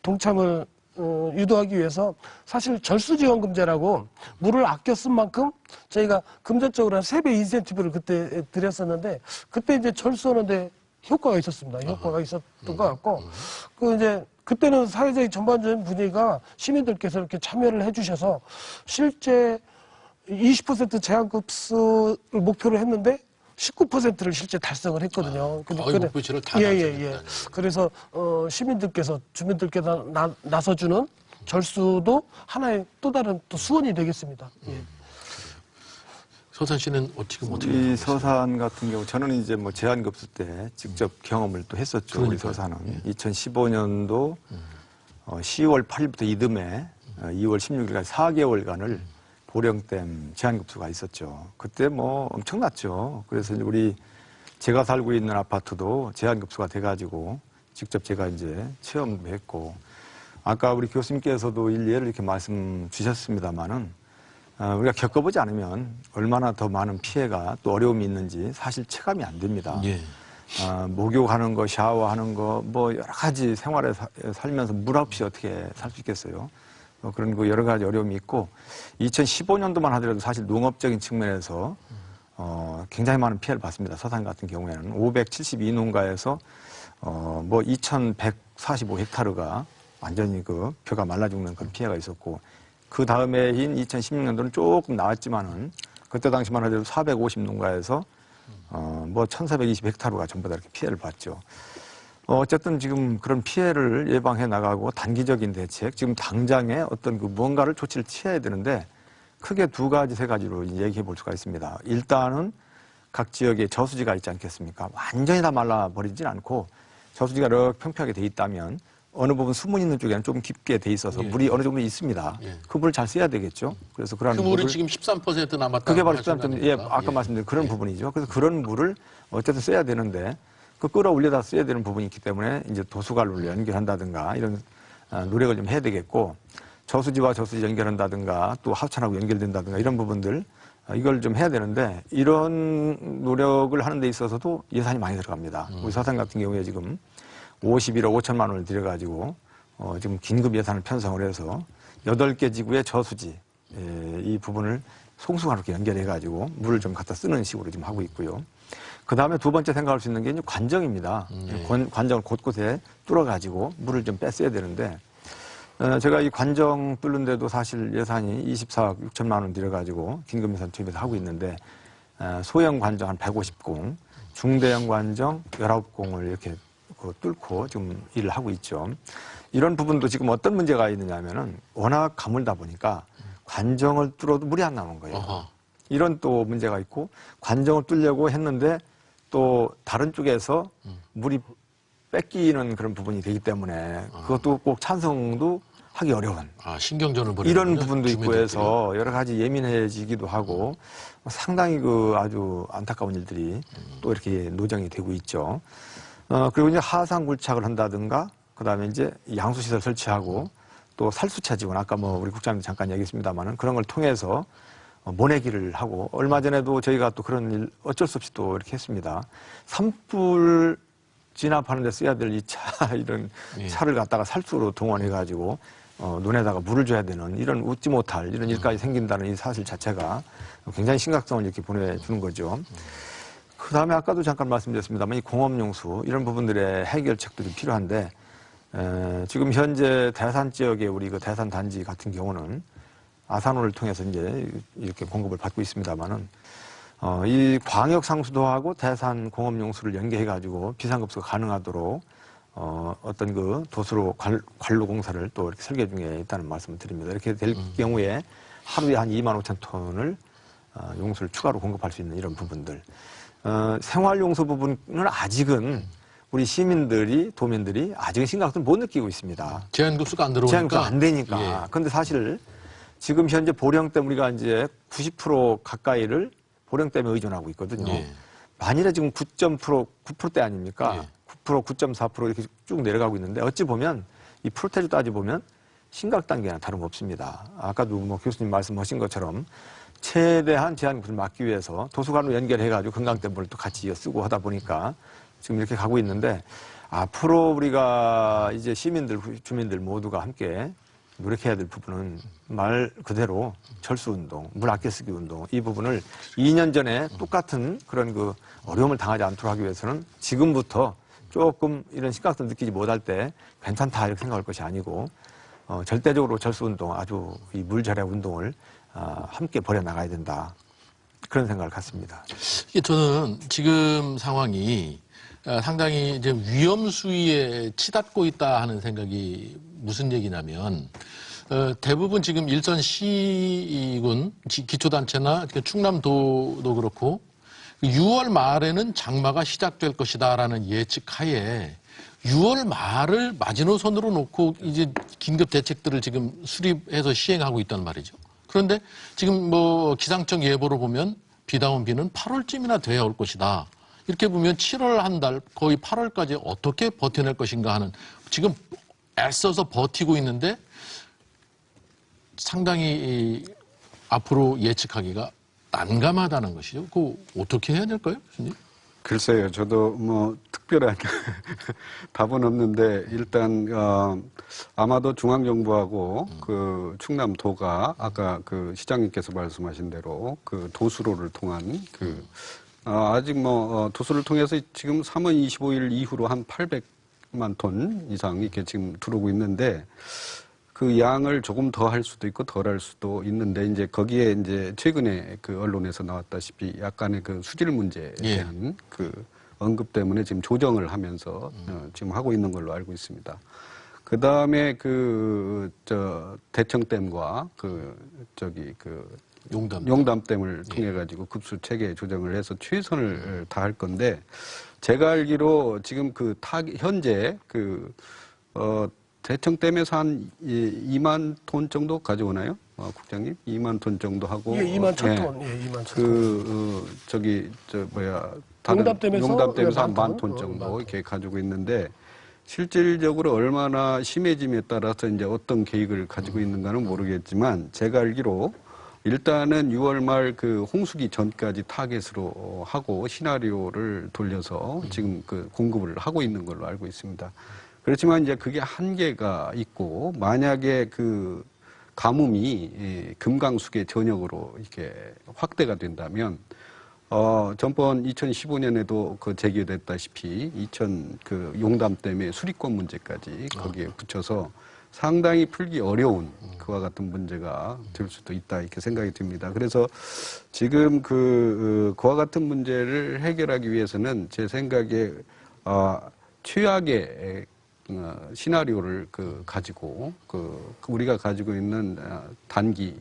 동참을 유도하기 위해서 사실 절수지원금제라고 물을 아껴 쓴 만큼 저희가 금전적으로 한 3배 인센티브를 그때 드렸었는데 그때 이제 절수하는데 효과가 있었습니다. 효과가 있었던 것 같고 이제 그때는 사회적인 전반적인 분위기가 시민들께서 이렇게 참여를 해주셔서 실제 20% 제한급수를 목표로 했는데 19%를 실제 달성을 했거든요. 거의 목표치를 다 달성했다. 그래서 시민들께서 주민들께서 나서주는 절수도 하나의 또 다른 또 수원이 되겠습니다. 예. 서산 씨는 지금 어떻게? 이 서산 같은 경우 저는 이제 뭐 제한급수 때 직접 경험을 또 했었죠. 우리 서산은 2015년도 10월 8일부터 이듬해 2월 16일까지 4개월간을 보령댐 제한급수가 있었죠. 그때 뭐 엄청났죠. 그래서 제가 살고 있는 아파트도 제한급수가 돼가지고 직접 제가 이제 체험도 했고, 아까 우리 교수님께서도 일례를 이렇게 말씀 주셨습니다만은 우리가 겪어보지 않으면 얼마나 더 많은 피해가 또 어려움이 있는지 사실 체감이 안 됩니다. 예. 목욕하는 거, 샤워하는 거, 뭐 여러 가지 생활에 살면서 물 없이 어떻게 살 수 있겠어요? 그런 거 여러 가지 어려움이 있고, 2015년도만 하더라도 사실 농업적인 측면에서 굉장히 많은 피해를 봤습니다. 서산 같은 경우에는 572농가에서 뭐 2,145헥타르가 완전히 그 벼가 말라 죽는 그런 피해가 있었고, 그 다음해인 2016년도는 조금 나았지만은 그때 당시만 하더라도 450농가에서 뭐 1,420헥타르가 전부 다 이렇게 피해를 봤죠. 어쨌든 지금 그런 피해를 예방해 나가고 단기적인 대책, 지금 당장에 어떤 그 무언가를 조치를 취해야 되는데 크게 두 가지, 세 가지로 얘기해 볼 수가 있습니다. 일단은 각 지역에 저수지가 있지 않겠습니까? 완전히 다 말라버리진 않고 저수지가 이렇게 평평하게 돼 있다면 어느 부분 수문 있는 쪽에는 좀 깊게 돼 있어서 예. 물이 어느 정도 있습니다. 예. 그 물을 잘 써야 되겠죠. 그래서 그런 그 물이 지금 13% 남았다. 그게 바로 13%, 예, 아까 말씀드린 그런 부분이죠. 그래서 그런 물을 어쨌든 써야 되는데 그 끌어올려다 써야 되는 부분이 있기 때문에 이제 도수관을 연결한다든가 이런 노력을 좀 해야 되겠고, 저수지와 저수지 연결한다든가 또 하천하고 연결된다든가 이런 부분들 이걸 좀 해야 되는데, 이런 노력을 하는 데 있어서도 예산이 많이 들어갑니다. 우리 서산 같은 경우에 지금 51억 5천만 원을 들여가지고 지금 긴급 예산을 편성을 해서 8개 지구의 저수지 이 부분을 송수관으로 연결해가지고 물을 좀 갖다 쓰는 식으로 좀 하고 있고요. 그 다음에 두 번째 생각할 수 있는 게 이제 관정입니다. 관정을 곳곳에 뚫어가지고 물을 좀 뺐어야 되는데, 제가 이 관정 뚫는데도 사실 예산이 24억 6천만 원 들여가지고 긴급 예산 투입해서 하고 있는데, 소형 관정 한 150공, 중대형 관정 19공을 이렇게 뚫고 지금 일을 하고 있죠. 이런 부분도 지금 어떤 문제가 있느냐 하면은 워낙 가물다 보니까 관정을 뚫어도 물이 안 나오는 거예요. 어허. 이런 또 문제가 있고, 관정을 뚫려고 했는데 또 다른 쪽에서 물이 뺏기는 그런 부분이 되기 때문에 그것도 꼭 찬성도 하기 어려운 신경전을 벌이는 이런 부분도 있고 해서 여러 가지 예민해지기도 하고 상당히 아주 안타까운 일들이 또 이렇게 노정이 되고 있죠. 그리고 이제 하상 굴착을 한다든가, 그 다음에 이제 양수시설 설치하고 또 살수차 지원, 아까 뭐 우리 국장님도 잠깐 얘기했습니다만은 그런 걸 통해서 모내기를 하고, 얼마 전에도 저희가 또 그런 일 어쩔 수 없이 또 이렇게 했습니다. 산불 진압하는 데 써야 될 이 차, 이런 차를 갖다가 살수로 동원해가지고 논에다가 물을 줘야 되는 이런 웃지 못할 이런 일까지 생긴다는 이 사실 자체가 굉장히 심각성을 이렇게 보내주는 거죠. 그 다음에 아까도 잠깐 말씀드렸습니다만 이 공업용수 이런 부분들의 해결책도 좀 필요한데, 지금 현재 대산 지역의 우리 그 대산 단지 같은 경우는 아산호를 통해서 이제 이렇게 공급을 받고 있습니다만은 이 광역 상수도하고 대산 공업용수를 연계해가지고 비상급수가 가능하도록 어떤 그 도수로 관로 공사를 또 이렇게 설계 중에 있다는 말씀을 드립니다. 이렇게 될 경우에 하루에 한 2만 5천 톤을 용수를 추가로 공급할 수 있는 이런 부분들. 생활용수 부분은 아직은 우리 시민들이, 도민들이 아직은 심각성을 못 느끼고 있습니다. 제한급수가 안 들어오니까. 제한급수가 안 되니까. 그런데 사실 지금 현재 보령댐 우리가 이제 90% 가까이를 보령댐에 의존하고 있거든요. 예. 만일에 지금 9%대 아닙니까? 예. 9%, 9.4% 이렇게 쭉 내려가고 있는데, 어찌 보면 이 프로테주 따져보면 심각 단계나 다름없습니다. 아까도 뭐 교수님 말씀하신 것처럼 최대한 제한급수를 막기 위해서 도수관으로 연결해가지고 금강댐을 또 같이 쓰고 하다 보니까 지금 이렇게 가고 있는데, 앞으로 우리가 이제 시민들, 주민들 모두가 함께 노력해야 될 부분은 말 그대로 철수운동, 물 아껴 쓰기 운동, 이 부분을 2년 전에 똑같은 그런 그 어려움을 당하지 않도록 하기 위해서는 지금부터 조금 이런 심각성 느끼지 못할 때 괜찮다 이렇게 생각할 것이 아니고, 절대적으로 철수운동, 아주 이 물 절약 운동을 함께 벌여 나가야 된다. 그런 생각을 갖습니다. 이게 저는 지금 상황이 상당히 이제 위험 수위에 치닫고 있다 하는 생각이 무슨 얘기냐면, 대부분 지금 일선 시군 기초단체나 충남도도 그렇고 6월 말에는 장마가 시작될 것이다라는 예측하에 6월 말을 마지노선으로 놓고 이제 긴급 대책들을 지금 수립해서 시행하고 있단 말이죠. 그런데 지금 뭐 기상청 예보로 보면 비다운 비는 8월쯤이나 돼야 올 것이다. 이렇게 보면 7월 한 달, 거의 8월까지 어떻게 버텨낼 것인가 하는 지금 애써서 버티고 있는데 상당히 앞으로 예측하기가 난감하다는 것이죠. 그거 어떻게 해야 될까요, 교수님? 글쎄요, 저도 뭐 특별한 답은 없는데 일단 아마도 중앙정부하고 그 충남도가 아까 그 시장님께서 말씀하신 대로 그 도수로를 통한 아직 뭐 도수를 통해서 지금 3월 25일 이후로 한 800만 톤 이상 이렇게 지금 들어오고 있는데 그 양을 조금 더 할 수도 있고 덜 할 수도 있는데 이제 거기에 이제 최근에 그 언론에서 나왔다시피 약간의 그 수질 문제에 대한 그 언급 때문에 지금 조정을 하면서 지금 하고 있는 걸로 알고 있습니다. 그 다음에 대청댐과 용담댐을 통해 가지고 급수 체계 조정을 해서 최선을 다할 건데 제가 알기로 지금 현재 대청댐에서 한 2만 톤 정도 가져오나요? 국장님? 2만 톤 정도 하고. 예, 2만 1,000톤. 예, 2만 1,000톤. 용담댐에서 한 10,000톤 정도 이렇게 가지고 있는데 실질적으로 얼마나 심해짐에 따라서 이제 어떤 계획을 가지고 있는가는 모르겠지만 제가 알기로 일단은 6월 말 그 홍수기 전까지 타겟으로 하고 시나리오를 돌려서 지금 그 공급을 하고 있는 걸로 알고 있습니다. 그렇지만 이제 그게 한계가 있고 만약에 그 가뭄이 금강수계 전역으로 이렇게 확대가 된다면 전번 2015년에도 그 제기됐다시피 용담댐의 수리권 문제까지 거기에 붙여서 상당히 풀기 어려운 그와 같은 문제가 될 수도 있다 이렇게 생각이 듭니다. 그래서 지금 그와 같은 문제를 해결하기 위해서는 제 생각에 최악의 시나리오를 가지고 우리가 가지고 있는 단기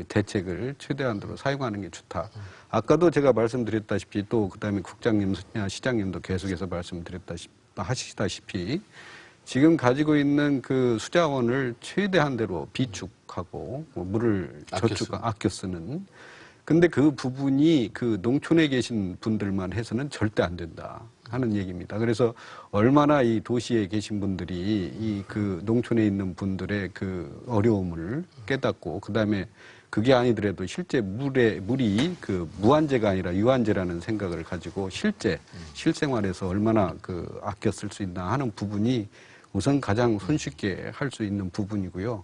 대책을 최대한으로 사용하는 게 좋다. 아까도 제가 말씀드렸다시피 또 그다음에 국장님, 시장님도 계속해서 하시다시피 지금 가지고 있는 그 수자원을 최대한대로 비축하고 물을 아껴 쓰는. 근데 그 부분이 그 농촌에 계신 분들만 해서는 절대 안 된다 하는 얘기입니다. 그래서 얼마나 이 도시에 계신 분들이 이 그 농촌에 있는 분들의 그 어려움을 깨닫고 그다음에 그게 아니더라도 실제 물이 그 무한재가 아니라 유한재라는 생각을 가지고 실생활에서 얼마나 그 아껴 쓸 수 있나 하는 부분이 우선 가장 손쉽게 할 수 있는 부분이고요.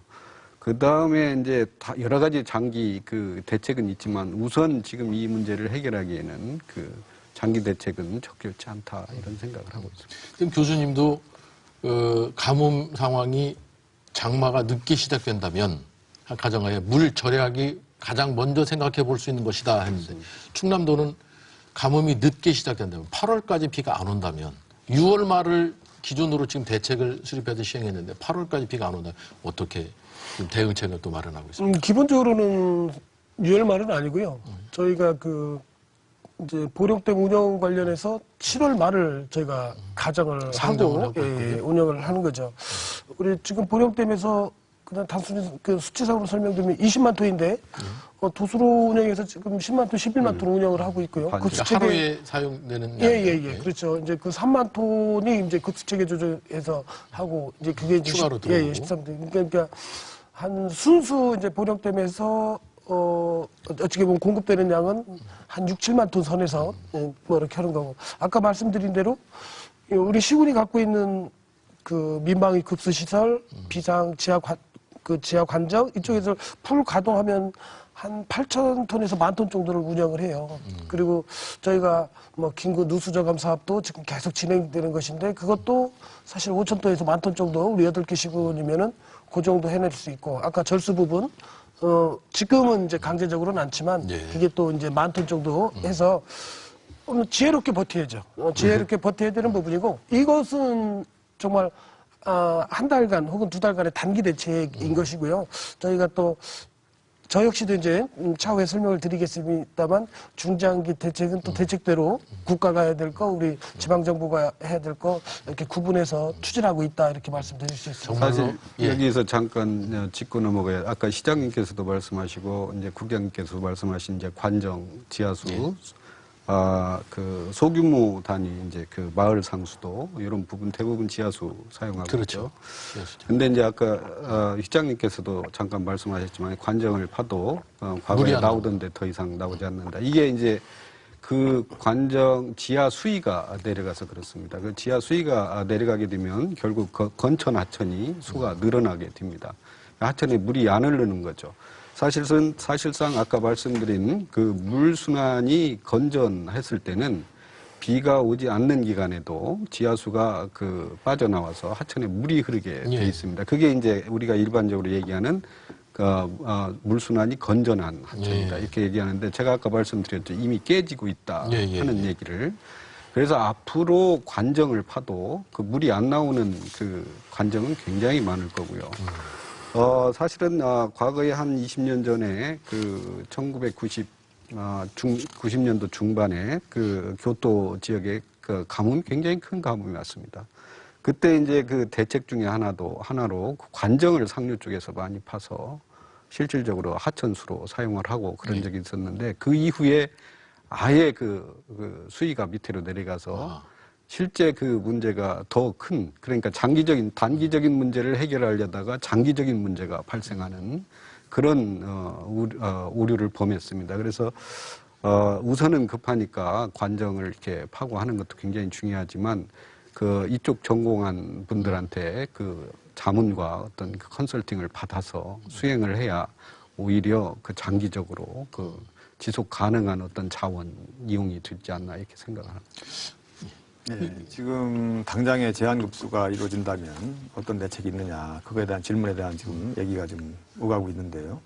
그 다음에 이제 여러 가지 장기 그 대책은 있지만 우선 지금 이 문제를 해결하기에는 그 장기 대책은 적절치 않다 이런 생각을 하고 있습니다. 지금 교수님도 가뭄 상황이 장마가 늦게 시작된다면 가정하에 물 절약이 가장 먼저 생각해 볼 수 있는 것이다 했는데 충남도는 가뭄이 늦게 시작된다면 8월까지 비가 안 온다면 6월 말을 기준으로 지금 대책을 수립해서 시행했는데 8월까지 비가 안 온다면 어떻게 대응책을 또 마련하고 있습니다. 기본적으로는 6월 말은 아니고요. 저희가 이제 보령댐 운영 관련해서 7월 말을 저희가 가정을 하고 운영을 하는 거죠. 우리 지금 보령댐에서 그냥 단순히 그 수치상으로 설명드리면 20만 톤인데 도수로 운영해서 지금 10만 톤, 11만 톤 운영을 하고 있고요. 급수체계 하루에 사용되는 예. 그렇죠. 이제 그 3만 톤이 이제 급수체계 조정해서 하고 이제 그게 이제 추가로 들어오고. 13톤. 그러니까 한 순수 이제 보령댐에서 어떻게 보면 공급되는 양은 한 6, 7만 톤 선에서 뭐 이렇게 하는 거고. 아까 말씀드린 대로 우리 시군이 갖고 있는 그 민방위 급수 시설, 비상 지하 관정 이쪽에서 풀 가동하면 한 8,000톤에서 10,000톤 정도를 운영을 해요. 그리고 저희가 뭐 긴급 누수 저감 사업도 지금 계속 진행되는 것인데 그것도 사실 5,000톤에서 10,000톤 정도 우리 8개 시군이면은 그 정도 해낼 수 있고 아까 절수 부분 지금은 이제 강제적으로는 않지만 그게 또 이제 10,000톤 정도 해서 지혜롭게 버텨야죠. 지혜롭게 버텨야 되는 부분이고 이것은 정말 한 달간 혹은 2달간의 단기 대책인 것이고요. 저희가 또 저 역시도 이제 차후에 설명을 드리겠습니다만 중장기 대책은 또 대책대로 국가가 해야 될 거, 우리 지방정부가 해야 될 거 이렇게 구분해서 추진하고 있다 이렇게 말씀드릴 수 있습니다. 사실 예. 여기서 잠깐 짚고 넘어가야 아까 시장님께서도 말씀하시고 이제 국장님께서 말씀하신 이제 관정 지하수 그 소규모 단위 이제 그 마을 상수도 이런 부분 대부분 지하수 사용하고 그렇죠. 있죠. 근데 이제 아까 시장님께서도 잠깐 말씀하셨지만 관정을 파도 과거에 나오던데 더 이상 나오지 않는다. 이게 이제 그 관정 지하 수위가 내려가서 그렇습니다. 그 지하 수위가 내려가게 되면 결국 건천 하천이 수가 늘어나게 됩니다. 하천에 물이 안 흐르는 거죠. 사실상 아까 말씀드린 그 물순환이 건전했을 때는 비가 오지 않는 기간에도 지하수가 그 빠져나와서 하천에 물이 흐르게 돼 있습니다. 그게 이제 우리가 일반적으로 얘기하는 물순환이 건전한 하천이다. 이렇게 얘기하는데 제가 아까 말씀드렸죠. 이미 깨지고 있다 하는 얘기를. 그래서 앞으로 관정을 파도 그 물이 안 나오는 그 관정은 굉장히 많을 거고요. 사실은 과거에 한 20년 전에 그 90년도 중반에 그 교토 지역에 그 가뭄이 굉장히 큰 가뭄이 왔습니다. 그때 이제 그 대책 중에 하나로 그 관정을 상류 쪽에서 많이 파서 실질적으로 하천수로 사용을 하고 그런 적이 있었는데 그 이후에 아예 그 수위가 밑으로 내려가서 실제 그 문제가 더 큰, 그러니까 단기적인 문제를 해결하려다가 장기적인 문제가 발생하는 그런 오류를 범했습니다. 그래서 우선은 급하니까 관정을 이렇게 파고 하는 것도 굉장히 중요하지만 그 이쪽 전공한 분들한테 그 자문과 어떤 그 컨설팅을 받아서 수행을 해야 오히려 그 장기적으로 그 지속 가능한 어떤 자원 이용이 되지 않나 이렇게 생각을 합니다. 네, 지금 당장의 제한급수가 이루어진다면 어떤 대책이 있느냐 그거에 대한 질문에 대한 지금 얘기가 좀 오가고 있는데요.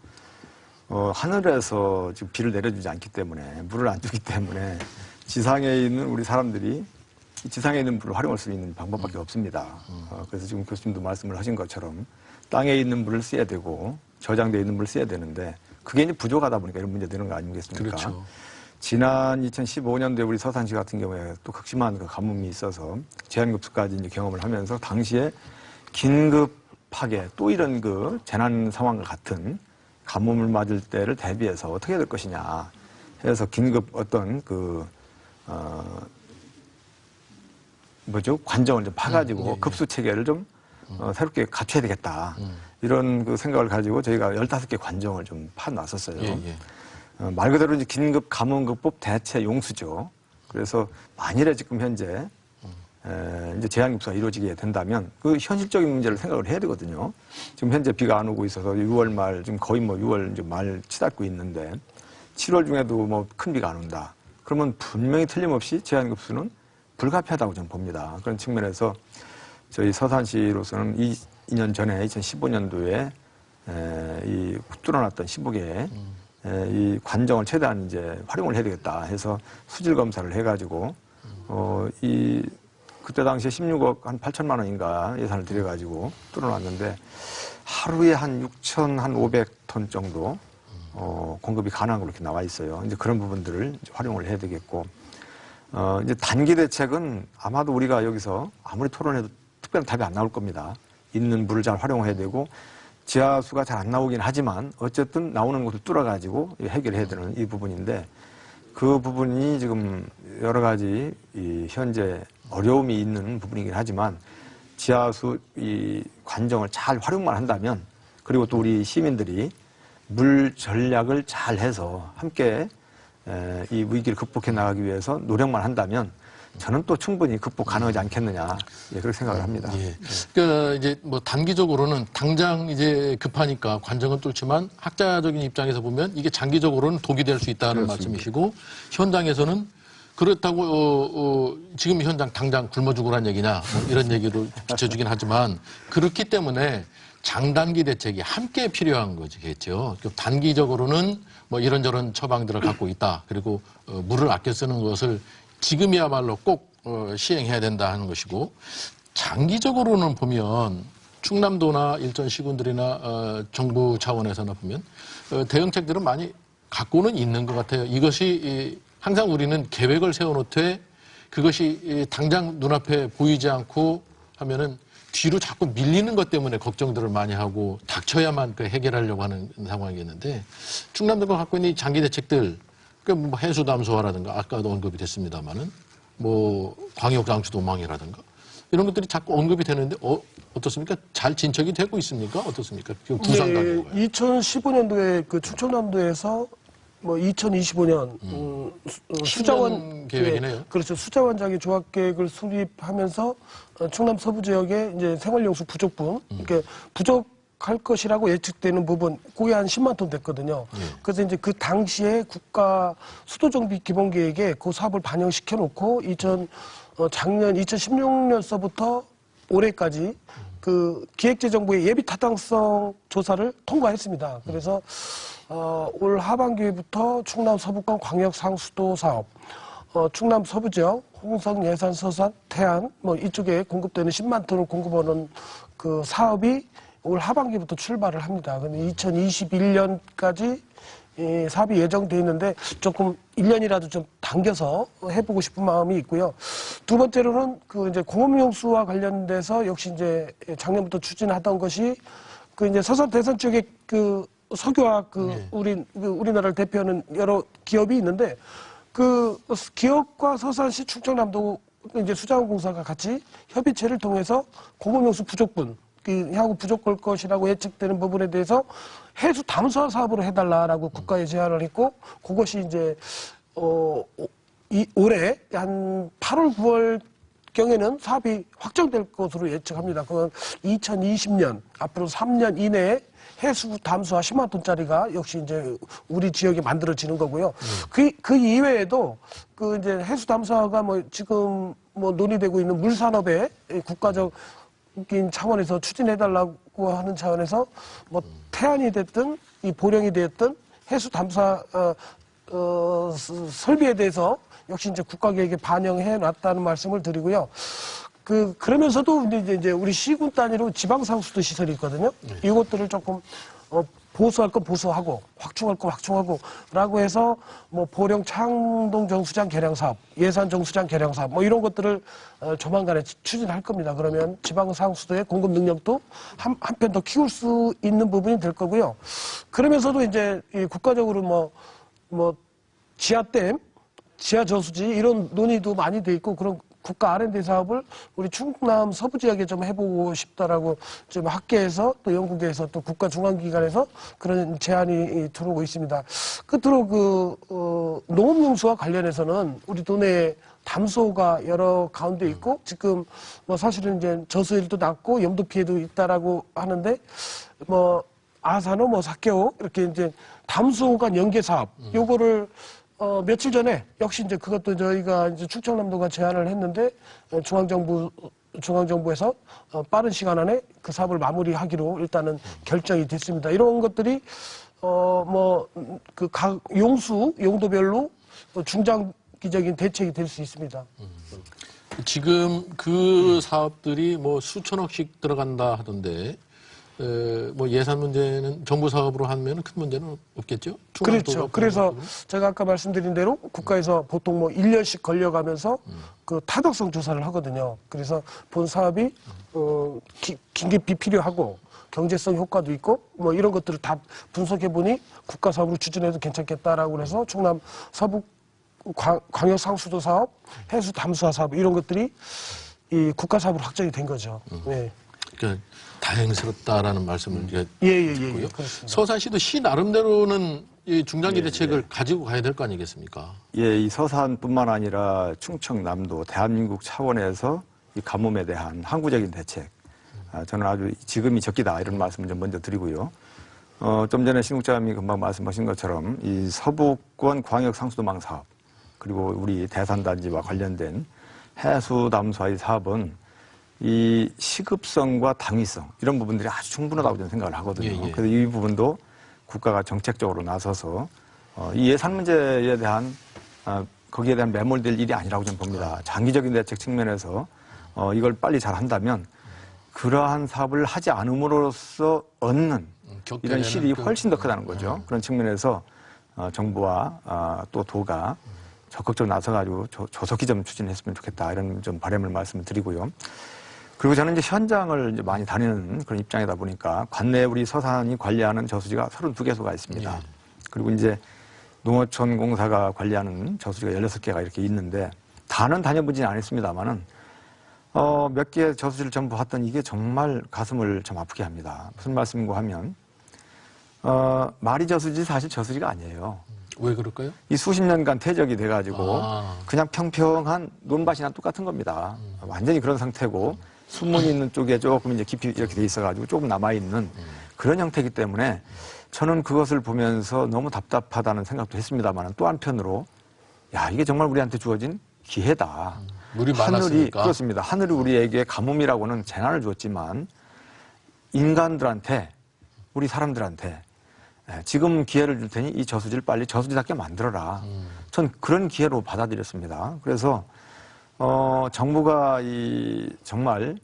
하늘에서 지금 비를 내려주지 않기 때문에 물을 안 주기 때문에 지상에 있는 우리 사람들이 지상에 있는 물을 활용할 수 있는 방법밖에 없습니다. 그래서 지금 교수님도 말씀을 하신 것처럼 땅에 있는 물을 써야 되고 저장되어 있는 물을 써야 되는데 그게 이제 부족하다 보니까 이런 문제 되는 거 아니겠습니까? 그렇죠. 지난 2015년도에 우리 서산시 같은 경우에 또 극심한 그 가뭄이 있어서 제한급수까지 이제 경험을 하면서 당시에 긴급하게 또 이런 그 재난 상황과 같은 가뭄을 맞을 때를 대비해서 어떻게 해야 될 것이냐 해서 긴급 어떤 관정을 좀 파가지고 급수 체계를 좀 새롭게 갖춰야 되겠다. 이런 그 생각을 가지고 저희가 15개 관정을 좀 파놨었어요. 말 그대로 이제 긴급 가뭄극복 대체 용수죠. 그래서 만일에 지금 현재 이제 제한급수가 이루어지게 된다면 그 현실적인 문제를 생각을 해야 되거든요. 지금 현재 비가 안 오고 있어서 6월 말 지금 거의 뭐 6월 이제 말 치닫고 있는데 7월 중에도 뭐 큰 비가 안 온다. 그러면 분명히 틀림없이 제한급수는 불가피하다고 저는 봅니다. 그런 측면에서 저희 서산시로서는 2년 전에 2015년도에 이 뚫어놨던 15개 이 관정을 최대한 이제 활용을 해야 되겠다 해서 수질 검사를 해가지고 그때 당시에 16억 한 8천만 원인가 예산을 들여가지고 뚫어놨는데 하루에 한 6,500톤 정도 공급이 가능한 걸로 이렇게 나와 있어요. 이제 그런 부분들을 이제 활용을 해야 되겠고 이제 단기 대책은 아마도 우리가 여기서 아무리 토론해도 특별한 답이 안 나올 겁니다. 있는 물을 잘 활용해야 되고 지하수가 잘 안 나오긴 하지만 어쨌든 나오는 곳을 뚫어가지고 해결해야 되는 이 부분인데 그 부분이 지금 여러 가지 현재 어려움이 있는 부분이긴 하지만 지하수 이 관정을 잘 활용만 한다면 그리고 또 우리 시민들이 물 전략을 잘 해서 함께 이 위기를 극복해 나가기 위해서 노력만 한다면 저는 또 충분히 극복 가능하지 않겠느냐 그렇게 생각을 합니다. 그러니까 이제 뭐 단기적으로는 당장 이제 급하니까 관정은 뚫지만 학자적인 입장에서 보면 이게 장기적으로는 독이 될 수 있다는 말씀이시고 현장에서는 그렇다고 지금 현장 당장 굶어 죽으란 얘기냐 뭐 이런 얘기로 비춰주긴 하지만 그렇기 때문에 장단기 대책이 함께 필요한 거겠죠. 단기적으로는 뭐 이런저런 처방들을 갖고 있다. 그리고 물을 아껴 쓰는 것을 지금이야말로 꼭 시행해야 된다 하는 것이고 장기적으로는 보면 충남도나 일전 시군들이나 정부 차원에서나 보면 대응책들은 많이 갖고는 있는 것 같아요. 이것이 항상 우리는 계획을 세워놓되 그것이 당장 눈앞에 보이지 않고 하면은 뒤로 자꾸 밀리는 것 때문에 걱정들을 많이 하고 닥쳐야만 그 해결하려고 하는 상황이겠는데 충남도가 갖고 있는 이 장기 대책들 뭐 해수 담소화라든가 아까도 언급이 됐습니다만은 뭐 광역 장수 도망이라든가 이런 것들이 자꾸 언급이 되는데 어떻습니까? 잘 진척이 되고 있습니까? 어떻습니까? 구상단계가. 2015년도에 그 충청남도에서 뭐 2025년 수자원 계획이네요. 그렇죠. 수자원장의 조합 계획을 수립하면서 충남 서부 지역의 이제 생활용수 부족분, 이렇게 부족할 것이라고 예측되는 부분, 그게 한 10만 톤 됐거든요. 그래서 이제 그 당시에 국가 수도정비 기본계획에 그 사업을 반영시켜 놓고 작년 2016년서부터 올해까지 그 기획재정부의 예비 타당성 조사를 통과했습니다. 그래서 올 하반기부터 충남 서부권 광역 상수도 사업, 충남 서부 지역 홍성, 예산, 서산, 태안 뭐 이쪽에 공급되는 10만 톤을 공급하는 그 사업이 올 하반기부터 출발을 합니다. 근데 2021년까지 이 사업이 예정돼 있는데 조금 1년이라도 좀 당겨서 해보고 싶은 마음이 있고요. 두 번째로는 그 이제 공업용수와 관련돼서 역시 이제 작년부터 추진하던 것이 그 이제 서산 대산 쪽에 그 석유화학 우리나라를 대표하는 여러 기업이 있는데 그 기업과 서산시 충청남도 이제 수자원공사가 같이 협의체를 통해서 공업용수 부족분 향후 부족할 것이라고 예측되는 부분에 대해서 해수 담수화 사업으로 해달라라고 국가에 제안을 했고 그것이 이제 올해 한 8월 9월 경에는 사업이 확정될 것으로 예측합니다. 그건 2020년 앞으로 3년 이내에 해수 담수화 10만 톤짜리가 역시 이제 우리 지역에 만들어지는 거고요. 그 이외에도 그 이제 해수 담수화가 뭐 지금 뭐 논의되고 있는 물산업의 국가적 차원에서 추진해달라고 하는 차원에서 뭐 태안이 됐든 이 보령이 됐든 해수 담수화 설비에 대해서 역시 이제 국가 계획에 반영해 놨다는 말씀을 드리고요. 그러면서도 이제 우리 시군 단위로 지방상수도 시설이 있거든요. 이것들을 조금 보수할 건 보수하고 확충할 건 확충하고라고 해서 뭐 보령 창동 정수장 개량 사업, 예산 정수장 개량 사업 뭐 이런 것들을 조만간에 추진할 겁니다. 그러면 지방상수도의 공급 능력도 한편 더 키울 수 있는 부분이 될 거고요. 그러면서도 이제 이 국가적으로 뭐 지하댐, 지하저수지 이런 논의도 많이 돼 있고 그런 국가 R&D 사업을 우리 충남 서부 지역에 좀 해보고 싶다라고 좀 학계에서 또 연구계에서 또 국가 중앙기관에서 그런 제안이 들어오고 있습니다. 끝으로 농업용수와 관련해서는 우리 도내에 담소가 여러 가운데 있고 지금 뭐 사실은 이제 저수일도 낮고 염도 피해도 있다라고 하는데 뭐 아산호 뭐 사케오 이렇게 이제 담수호간 연계 사업 요거를 며칠 전에 역시 이제 그것도 저희가 이제 충청남도가 제안을 했는데 중앙정부에서 빠른 시간 안에 그 사업을 마무리하기로 일단은 결정이 됐습니다. 이런 것들이 그 각 용도별로 중장기적인 대책이 될 수 있습니다. 지금 그 사업들이 뭐 수천억씩 들어간다 하던데 뭐 예산 문제는 정부 사업으로 하면 큰 문제는 없겠죠? 그렇죠. 그래서 제가 아까 말씀드린 대로 국가에서 보통 뭐 1년씩 걸려가면서 그 타덕성 조사를 하거든요. 그래서 본 사업이 긴급히 필요하고 경제성 효과도 있고 뭐 이런 것들을 다 분석해 보니 국가 사업으로 추진해도 괜찮겠다라고 해서 충남 서부 광역 상수도 사업, 해수 담수화 사업 이런 것들이 이 국가 사업으로 확정이 된 거죠. 네. 그러니까 다행스럽다라는 말씀을 드리고요. 예, 서산시도 시 나름대로는 이 중장기 대책을 가지고 가야 될 거 아니겠습니까? 예, 이 서산뿐만 아니라 충청남도, 대한민국 차원에서 이 가뭄에 대한 항구적인 대책, 저는 아주 지금이 적기다 이런 말씀을 좀 먼저 드리고요. 좀 전에 신 국장님이 금방 말씀하신 것처럼 이 서부권 광역 상수도망 사업 그리고 우리 대산단지와 관련된 해수 담수화의 사업은 이 시급성과 당위성 이런 부분들이 아주 충분하다고 저는 생각을 하거든요. 그래서 이 부분도 국가가 정책적으로 나서서 이 예산 문제에 대한 거기에 대한 매몰될 일이 아니라고 저는 봅니다. 장기적인 대책 측면에서 이걸 빨리 잘 한다면 그러한 사업을 하지 않음으로써 얻는 이런 실이 훨씬 더 크다는 거죠. 그런 측면에서 정부와 또 도가 적극적으로 나서가지고 조속히 좀 추진했으면 좋겠다 이런 좀 바람을 말씀을 드리고요. 그리고 저는 이제 현장을 이제 많이 다니는 그런 입장이다 보니까 관내에 우리 서산이 관리하는 저수지가 32개소가 있습니다. 그리고 이제 농어촌 공사가 관리하는 저수지가 16개가 이렇게 있는데 다는 다녀보지는 않았습니다만은 몇 개의 저수지를 전부 봤더니 이게 정말 가슴을 좀 아프게 합니다. 무슨 말씀인가 하면 마리 저수지 사실 저수지가 아니에요. 왜 그럴까요? 이 수십 년간 퇴적이 돼가지고 그냥 평평한 논밭이나 똑같은 겁니다. 완전히 그런 상태고 수문이 있는 쪽에 조금 이제 깊이 이렇게 돼 있어가지고 조금 남아있는 그런 형태이기 때문에 저는 그것을 보면서 너무 답답하다는 생각도 했습니다만 또 한편으로 야 이게 정말 우리한테 주어진 기회다. 물이 하늘이 많았으니까. 그렇습니다. 하늘이 우리에게 가뭄이라고는 재난을 주었지만 인간들한테 우리 사람들한테 지금 기회를 줄 테니 이 저수지를 빨리 저수지답게 만들어라. 전 그런 기회로 받아들였습니다. 그래서 정부가 정말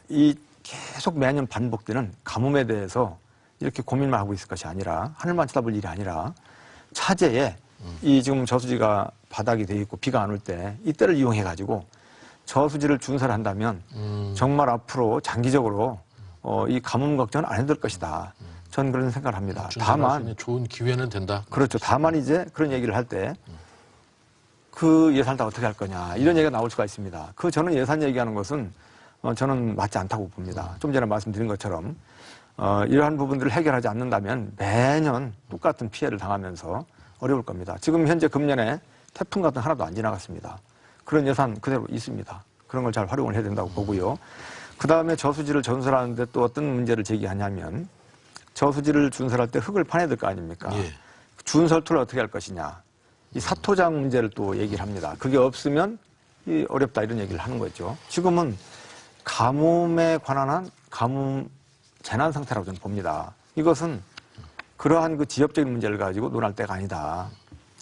이 계속 매년 반복되는 가뭄에 대해서 이렇게 고민만 하고 있을 것이 아니라 하늘만 쳐다볼 일이 아니라 차제에 이 지금 저수지가 바닥이 돼 있고 비가 안 올 때 이때를 이용해 가지고 저수지를 준설한다면 정말 앞으로 장기적으로 이 가뭄 걱정은 안 해도 될 것이다. 전 그런 생각을 합니다. 다만 좋은 기회는 된다. 그렇죠. 다만 이제 그런 얘기를 할 때 그 예산을 다 어떻게 할 거냐 이런 얘기가 나올 수가 있습니다. 저는 예산 얘기하는 것은 저는 맞지 않다고 봅니다. 좀 전에 말씀드린 것처럼 이러한 부분들을 해결하지 않는다면 매년 똑같은 피해를 당하면서 어려울 겁니다. 지금 현재 금년에 태풍 같은 하나도 안 지나갔습니다. 그런 예산 그대로 있습니다. 그런 걸 잘 활용을 해야 된다고 보고요. 그 다음에 저수지를 전설하는데 또 어떤 문제를 제기하냐면 저수지를 준설할 때 흙을 파내야 될 거 아닙니까? 예. 준설투를 어떻게 할 것이냐. 이 사토장 문제를 또 얘기를 합니다. 그게 없으면 어렵다 이런 얘기를 하는 거죠. 지금은 가뭄에 관한 한 가뭄 재난 상태라고 저는 봅니다. 이것은 그러한 그 지역적인 문제를 가지고 논할 때가 아니다.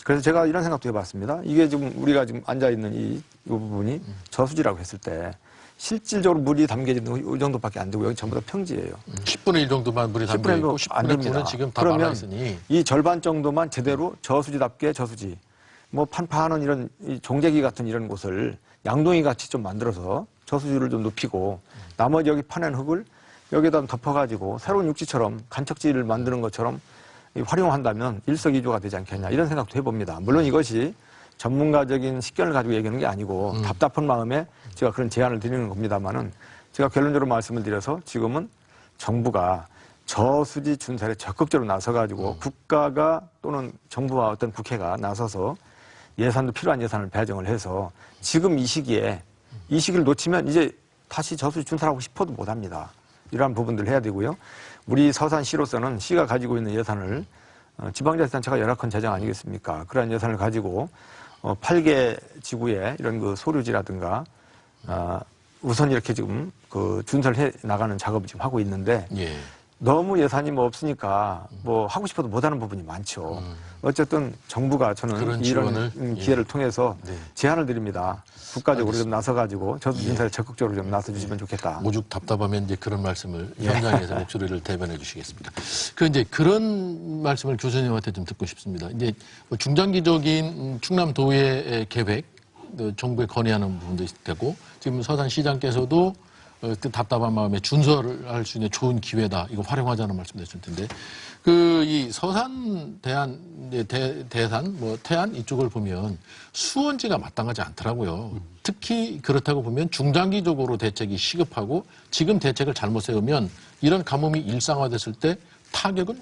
그래서 제가 이런 생각도 해봤습니다. 이게 지금 우리가 지금 앉아있는 이 부분이 저수지라고 했을 때 실질적으로 물이 담겨지는 이 정도밖에 안 되고 여기 전부 다 평지예요. 10분의 1 정도만 물이 담겨 있고 10분의 9는 지금 다 그러면 말아있으니 이 절반 정도만 제대로 저수지답게 저수지 뭐 판파하는 이런 종재기 같은 이런 곳을 양동이 같이 좀 만들어서 저수지를 좀 높이고 나머지 여기 파낸 흙을 여기다 덮어가지고 새로운 육지처럼 간척지를 만드는 것처럼 활용한다면 일석이조가 되지 않겠냐 이런 생각도 해봅니다. 물론 이것이 전문가적인 식견을 가지고 얘기하는 게 아니고 답답한 마음에 제가 그런 제안을 드리는 겁니다만은 제가 결론적으로 말씀을 드려서 지금은 정부가 저수지 준설에 적극적으로 나서가지고 국가가 또는 정부와 어떤 국회가 나서서 예산도 필요한 예산을 배정을 해서 지금 이 시기를 놓치면 이제 다시 저수지 준설하고 싶어도 못합니다. 이러한 부분들을 해야 되고요. 우리 서산시로서는 시가 가지고 있는 예산을 지방자치단체가 열악한 재정 아니겠습니까? 그러한 예산을 가지고 8개 지구에 이런 그 소류지라든가 우선 이렇게 지금 그 준설해 나가는 작업을 지금 하고 있는데 예. 너무 예산이 뭐 없으니까 뭐 하고 싶어도 못하는 부분이 많죠. 어쨌든 정부가 저는 이런 기회를 통해서 제안을 드립니다. 국가적으로 좀 나서가지고 저수지 준설에 적극적으로 좀 나서주시면 좋겠다. 오죽 답답하면 이제 그런 말씀을 현장에서 목소리를 대변해 주시겠습니다. 이제 그런 말씀을 교수님한테 좀 듣고 싶습니다. 이제 뭐 중장기적인 충남도의 계획, 정부에 건의하는 부분도 있을 테고 지금 서산시장께서도 그 답답한 마음에 준설을 할 수 있는 좋은 기회다. 이거 활용하자는 말씀도 했을 텐데 이 서산 대산 뭐 태안 이쪽을 보면 수원지가 마땅하지 않더라고요. 특히 그렇다고 보면 중장기적으로 대책이 시급하고 지금 대책을 잘못 세우면 이런 가뭄이 일상화됐을 때 타격은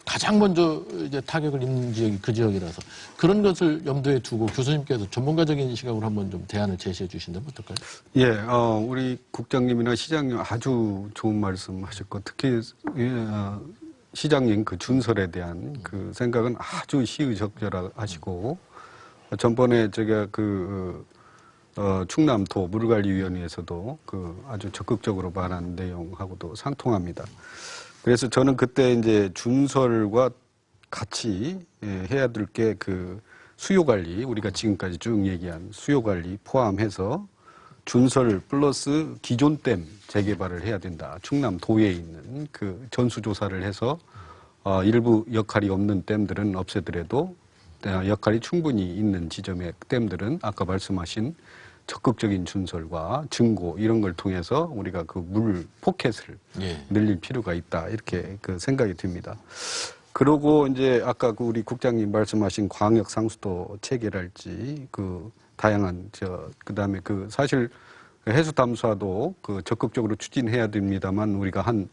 가장 먼저 이제 타격을 입는 지역이 그 지역이라서 그런 것을 염두에 두고 교수님께서 전문가적인 시각으로 한번 좀 대안을 제시해 주신다면 어떨까요? 예, 우리 국장님이나 시장님 아주 좋은 말씀 하셨고 특히 시장님 그 준설에 대한 그 생각은 아주 시의적절하시고 전번에 제가 충남도 물관리위원회에서도 아주 적극적으로 말한 내용하고도 상통합니다. 그래서 저는 그때 이제 준설과 같이 해야 될 게 수요 관리, 우리가 지금까지 쭉 얘기한 수요 관리 포함해서 준설 플러스 기존 댐 재개발을 해야 된다. 충남 도에 있는 그 전수조사를 해서 일부 역할이 없는 댐들은 없애더라도 역할이 충분히 있는 지점의 댐들은 아까 말씀하신 적극적인 준설과 증고 이런 걸 통해서 우리가 그 물 포켓을 예. 늘릴 필요가 있다. 이렇게 그 생각이 듭니다. 그러고 이제 아까 그 우리 국장님 말씀하신 광역 상수도 체계랄지 그 다양한 그다음에 그 사실 해수 담수화도 그 적극적으로 추진해야 됩니다만 우리가 한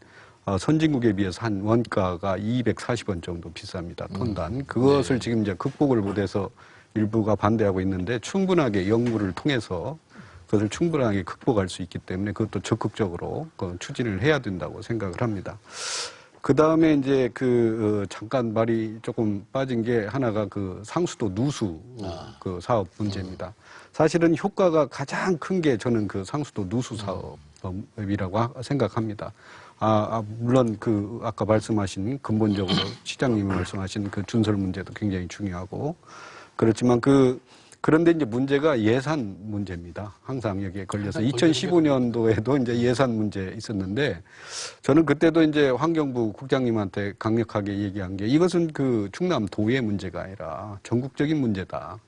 선진국에 비해서 한 원가가 240원 정도 비쌉니다. 톤당. 그것을 지금 이제 극복을 못해서 일부가 반대하고 있는데 충분하게 연구를 통해서 그것을 충분하게 극복할 수 있기 때문에 그것도 적극적으로 추진을 해야 된다고 생각을 합니다. 그 다음에 이제 잠깐 말이 조금 빠진 게 하나가 그 상수도 누수 그 사업 문제입니다. 사실은 효과가 가장 큰 게 저는 그 상수도 누수 사업이라고 생각합니다. 물론 그 아까 말씀하신 근본적으로 시장님이 말씀하신 그 준설 문제도 굉장히 중요하고 그렇지만 그런데 이제 문제가 예산 문제입니다. 항상 여기에 걸려서 2015년도에도 이제 예산 문제 있었는데 저는 그때도 이제 환경부 국장님한테 강력하게 얘기한 게 이것은 그 충남도의 문제가 아니라 전국적인 문제다.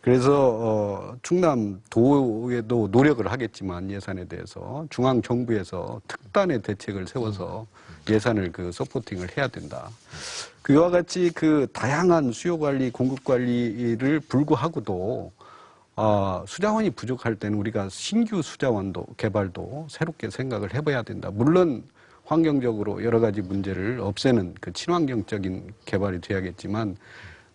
그래서 충남도에도 노력을 하겠지만 예산에 대해서 중앙정부에서 특단의 대책을 세워서 예산을 그 서포팅을 해야 된다. 그와 같이 그 다양한 수요 관리, 공급 관리를 불구하고도 수자원이 부족할 때는 우리가 신규 수자원도 개발도 새롭게 생각을 해봐야 된다. 물론 환경적으로 여러 가지 문제를 없애는 그 친환경적인 개발이 돼야겠지만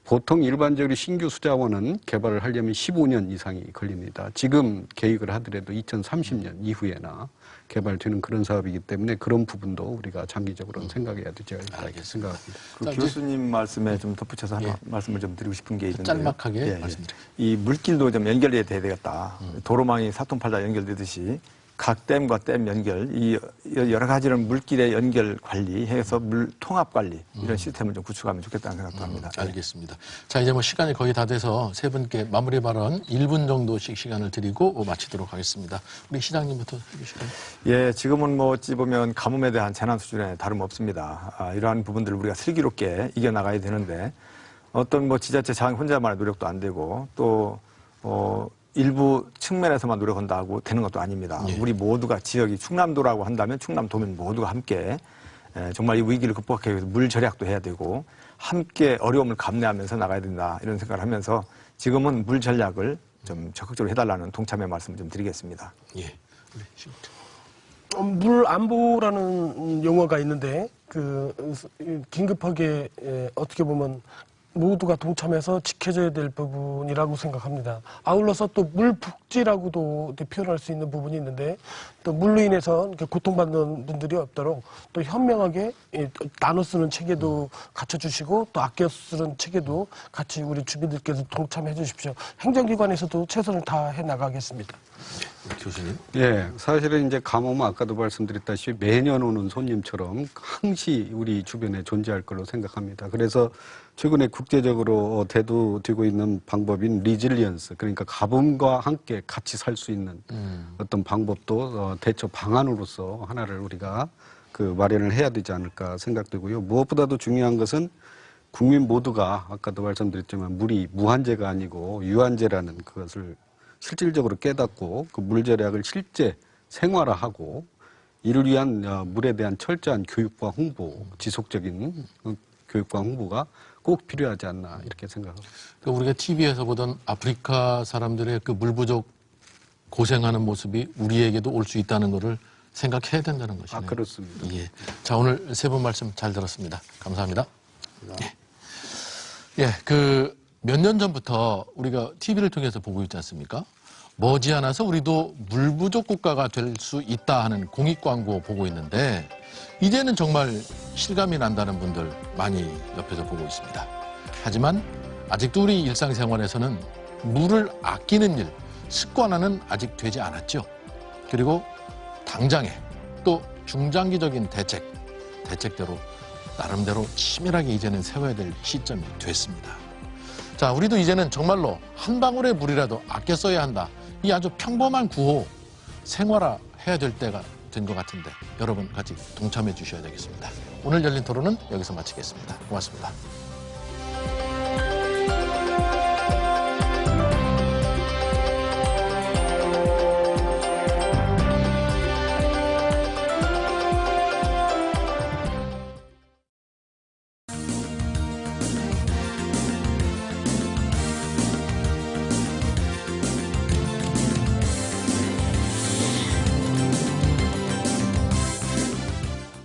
보통 일반적으로 신규 수자원은 개발을 하려면 15년 이상이 걸립니다. 지금 계획을 하더라도 2030년 이후에나 개발되는 그런 사업이기 때문에 그런 부분도 우리가 장기적으로는 생각해야 되지 않을까 생각합니다. 그 교수님 말씀에 좀 덧붙여서 하나 말씀을 좀 드리고 싶은 게 있는데요. 짤막하게 말씀드려요. 이 물길도 좀 연결돼야 되겠다. 도로망이 사통팔다 연결되듯이 각 댐과 댐 연결, 이 여러 가지는 물길의 연결 관리해서 물 통합 관리 이런 시스템을 좀 구축하면 좋겠다는 생각도 합니다. 알겠습니다. 자, 이제 뭐 시간이 거의 다 돼서 세 분께 마무리 발언 1분 정도씩 시간을 드리고 마치도록 하겠습니다. 우리 시장님부터 해주실까요? 예, 지금은 뭐 어찌 보면 가뭄에 대한 재난 수준에 다름없습니다. 이러한 부분들을 우리가 슬기롭게 이겨나가야 되는데 어떤 뭐 지자체 장 혼자만의 노력도 안 되고 또 일부 측면에서만 노력한다고 되는 것도 아닙니다. 예. 우리 모두가 지역이 충남도라고 한다면 충남도민 모두가 함께 정말 이 위기를 극복하기 위해서 물 절약도 해야 되고 함께 어려움을 감내하면서 나가야 된다 이런 생각을 하면서 지금은 물 전략을 좀 적극적으로 해달라는 동참의 말씀을 좀 드리겠습니다. 예. 우리 시부터. 물 안보라는 용어가 있는데 긴급하게 어떻게 보면 모두가 동참해서 지켜져야 될 부분이라고 생각합니다. 아울러서 또 물복지라고도 표현할 수 있는 부분이 있는데 또 물로 인해서 고통받는 분들이 없도록 또 현명하게 나눠 쓰는 체계도 갖춰주시고 또 아껴 쓰는 체계도 같이 우리 주민들께서 동참해 주십시오. 행정기관에서도 최선을 다해 나가겠습니다. 교수님. 예, 사실은 이제 가뭄은 아까도 말씀드렸다시피 매년 오는 손님처럼 항시 우리 주변에 존재할 걸로 생각합니다. 그래서 최근에 국제적으로 대두되고 있는 방법인 리질리언스, 그러니까 가뭄과 함께 같이 살 수 있는 어떤 방법도 대처 방안으로서 하나를 우리가 마련을 해야 되지 않을까 생각되고요. 무엇보다도 중요한 것은 국민 모두가 아까도 말씀드렸지만 물이 무한재가 아니고 유한재라는 그것을 실질적으로 깨닫고 그 물 절약을 실제 생활화하고 이를 위한 물에 대한 철저한 교육과 홍보, 지속적인 교육과 홍보가 꼭 필요하지 않나 이렇게 생각합니다. 우리가 TV에서 보던 아프리카 사람들의 그 물 부족 고생하는 모습이 우리에게도 올 수 있다는 것을 생각해야 된다는 것이네요. 그렇습니다. 예. 자, 오늘 세 분 말씀 잘 들었습니다. 감사합니다. 예, 몇 년 전부터 우리가 TV를 통해서 보고 있지 않습니까? 머지않아서 우리도 물 부족 국가가 될 수 있다 하는 공익 광고 보고 있는데 이제는 정말 실감이 난다는 분들 많이 옆에서 보고 있습니다. 하지만 아직도 우리 일상생활에서는 물을 아끼는 일, 습관화는 아직 되지 않았죠. 그리고 당장에 또 중장기적인 대책대로 나름대로 치밀하게 이제는 세워야 될 시점이 됐습니다. 자, 우리도 이제는 정말로 한 방울의 물이라도 아껴 써야 한다. 이 아주 평범한 구호, 생활화해야 될 때가 된 것 같은데 여러분 같이 동참해 주셔야 되겠습니다. 오늘 열린 토론은 여기서 마치겠습니다. 고맙습니다.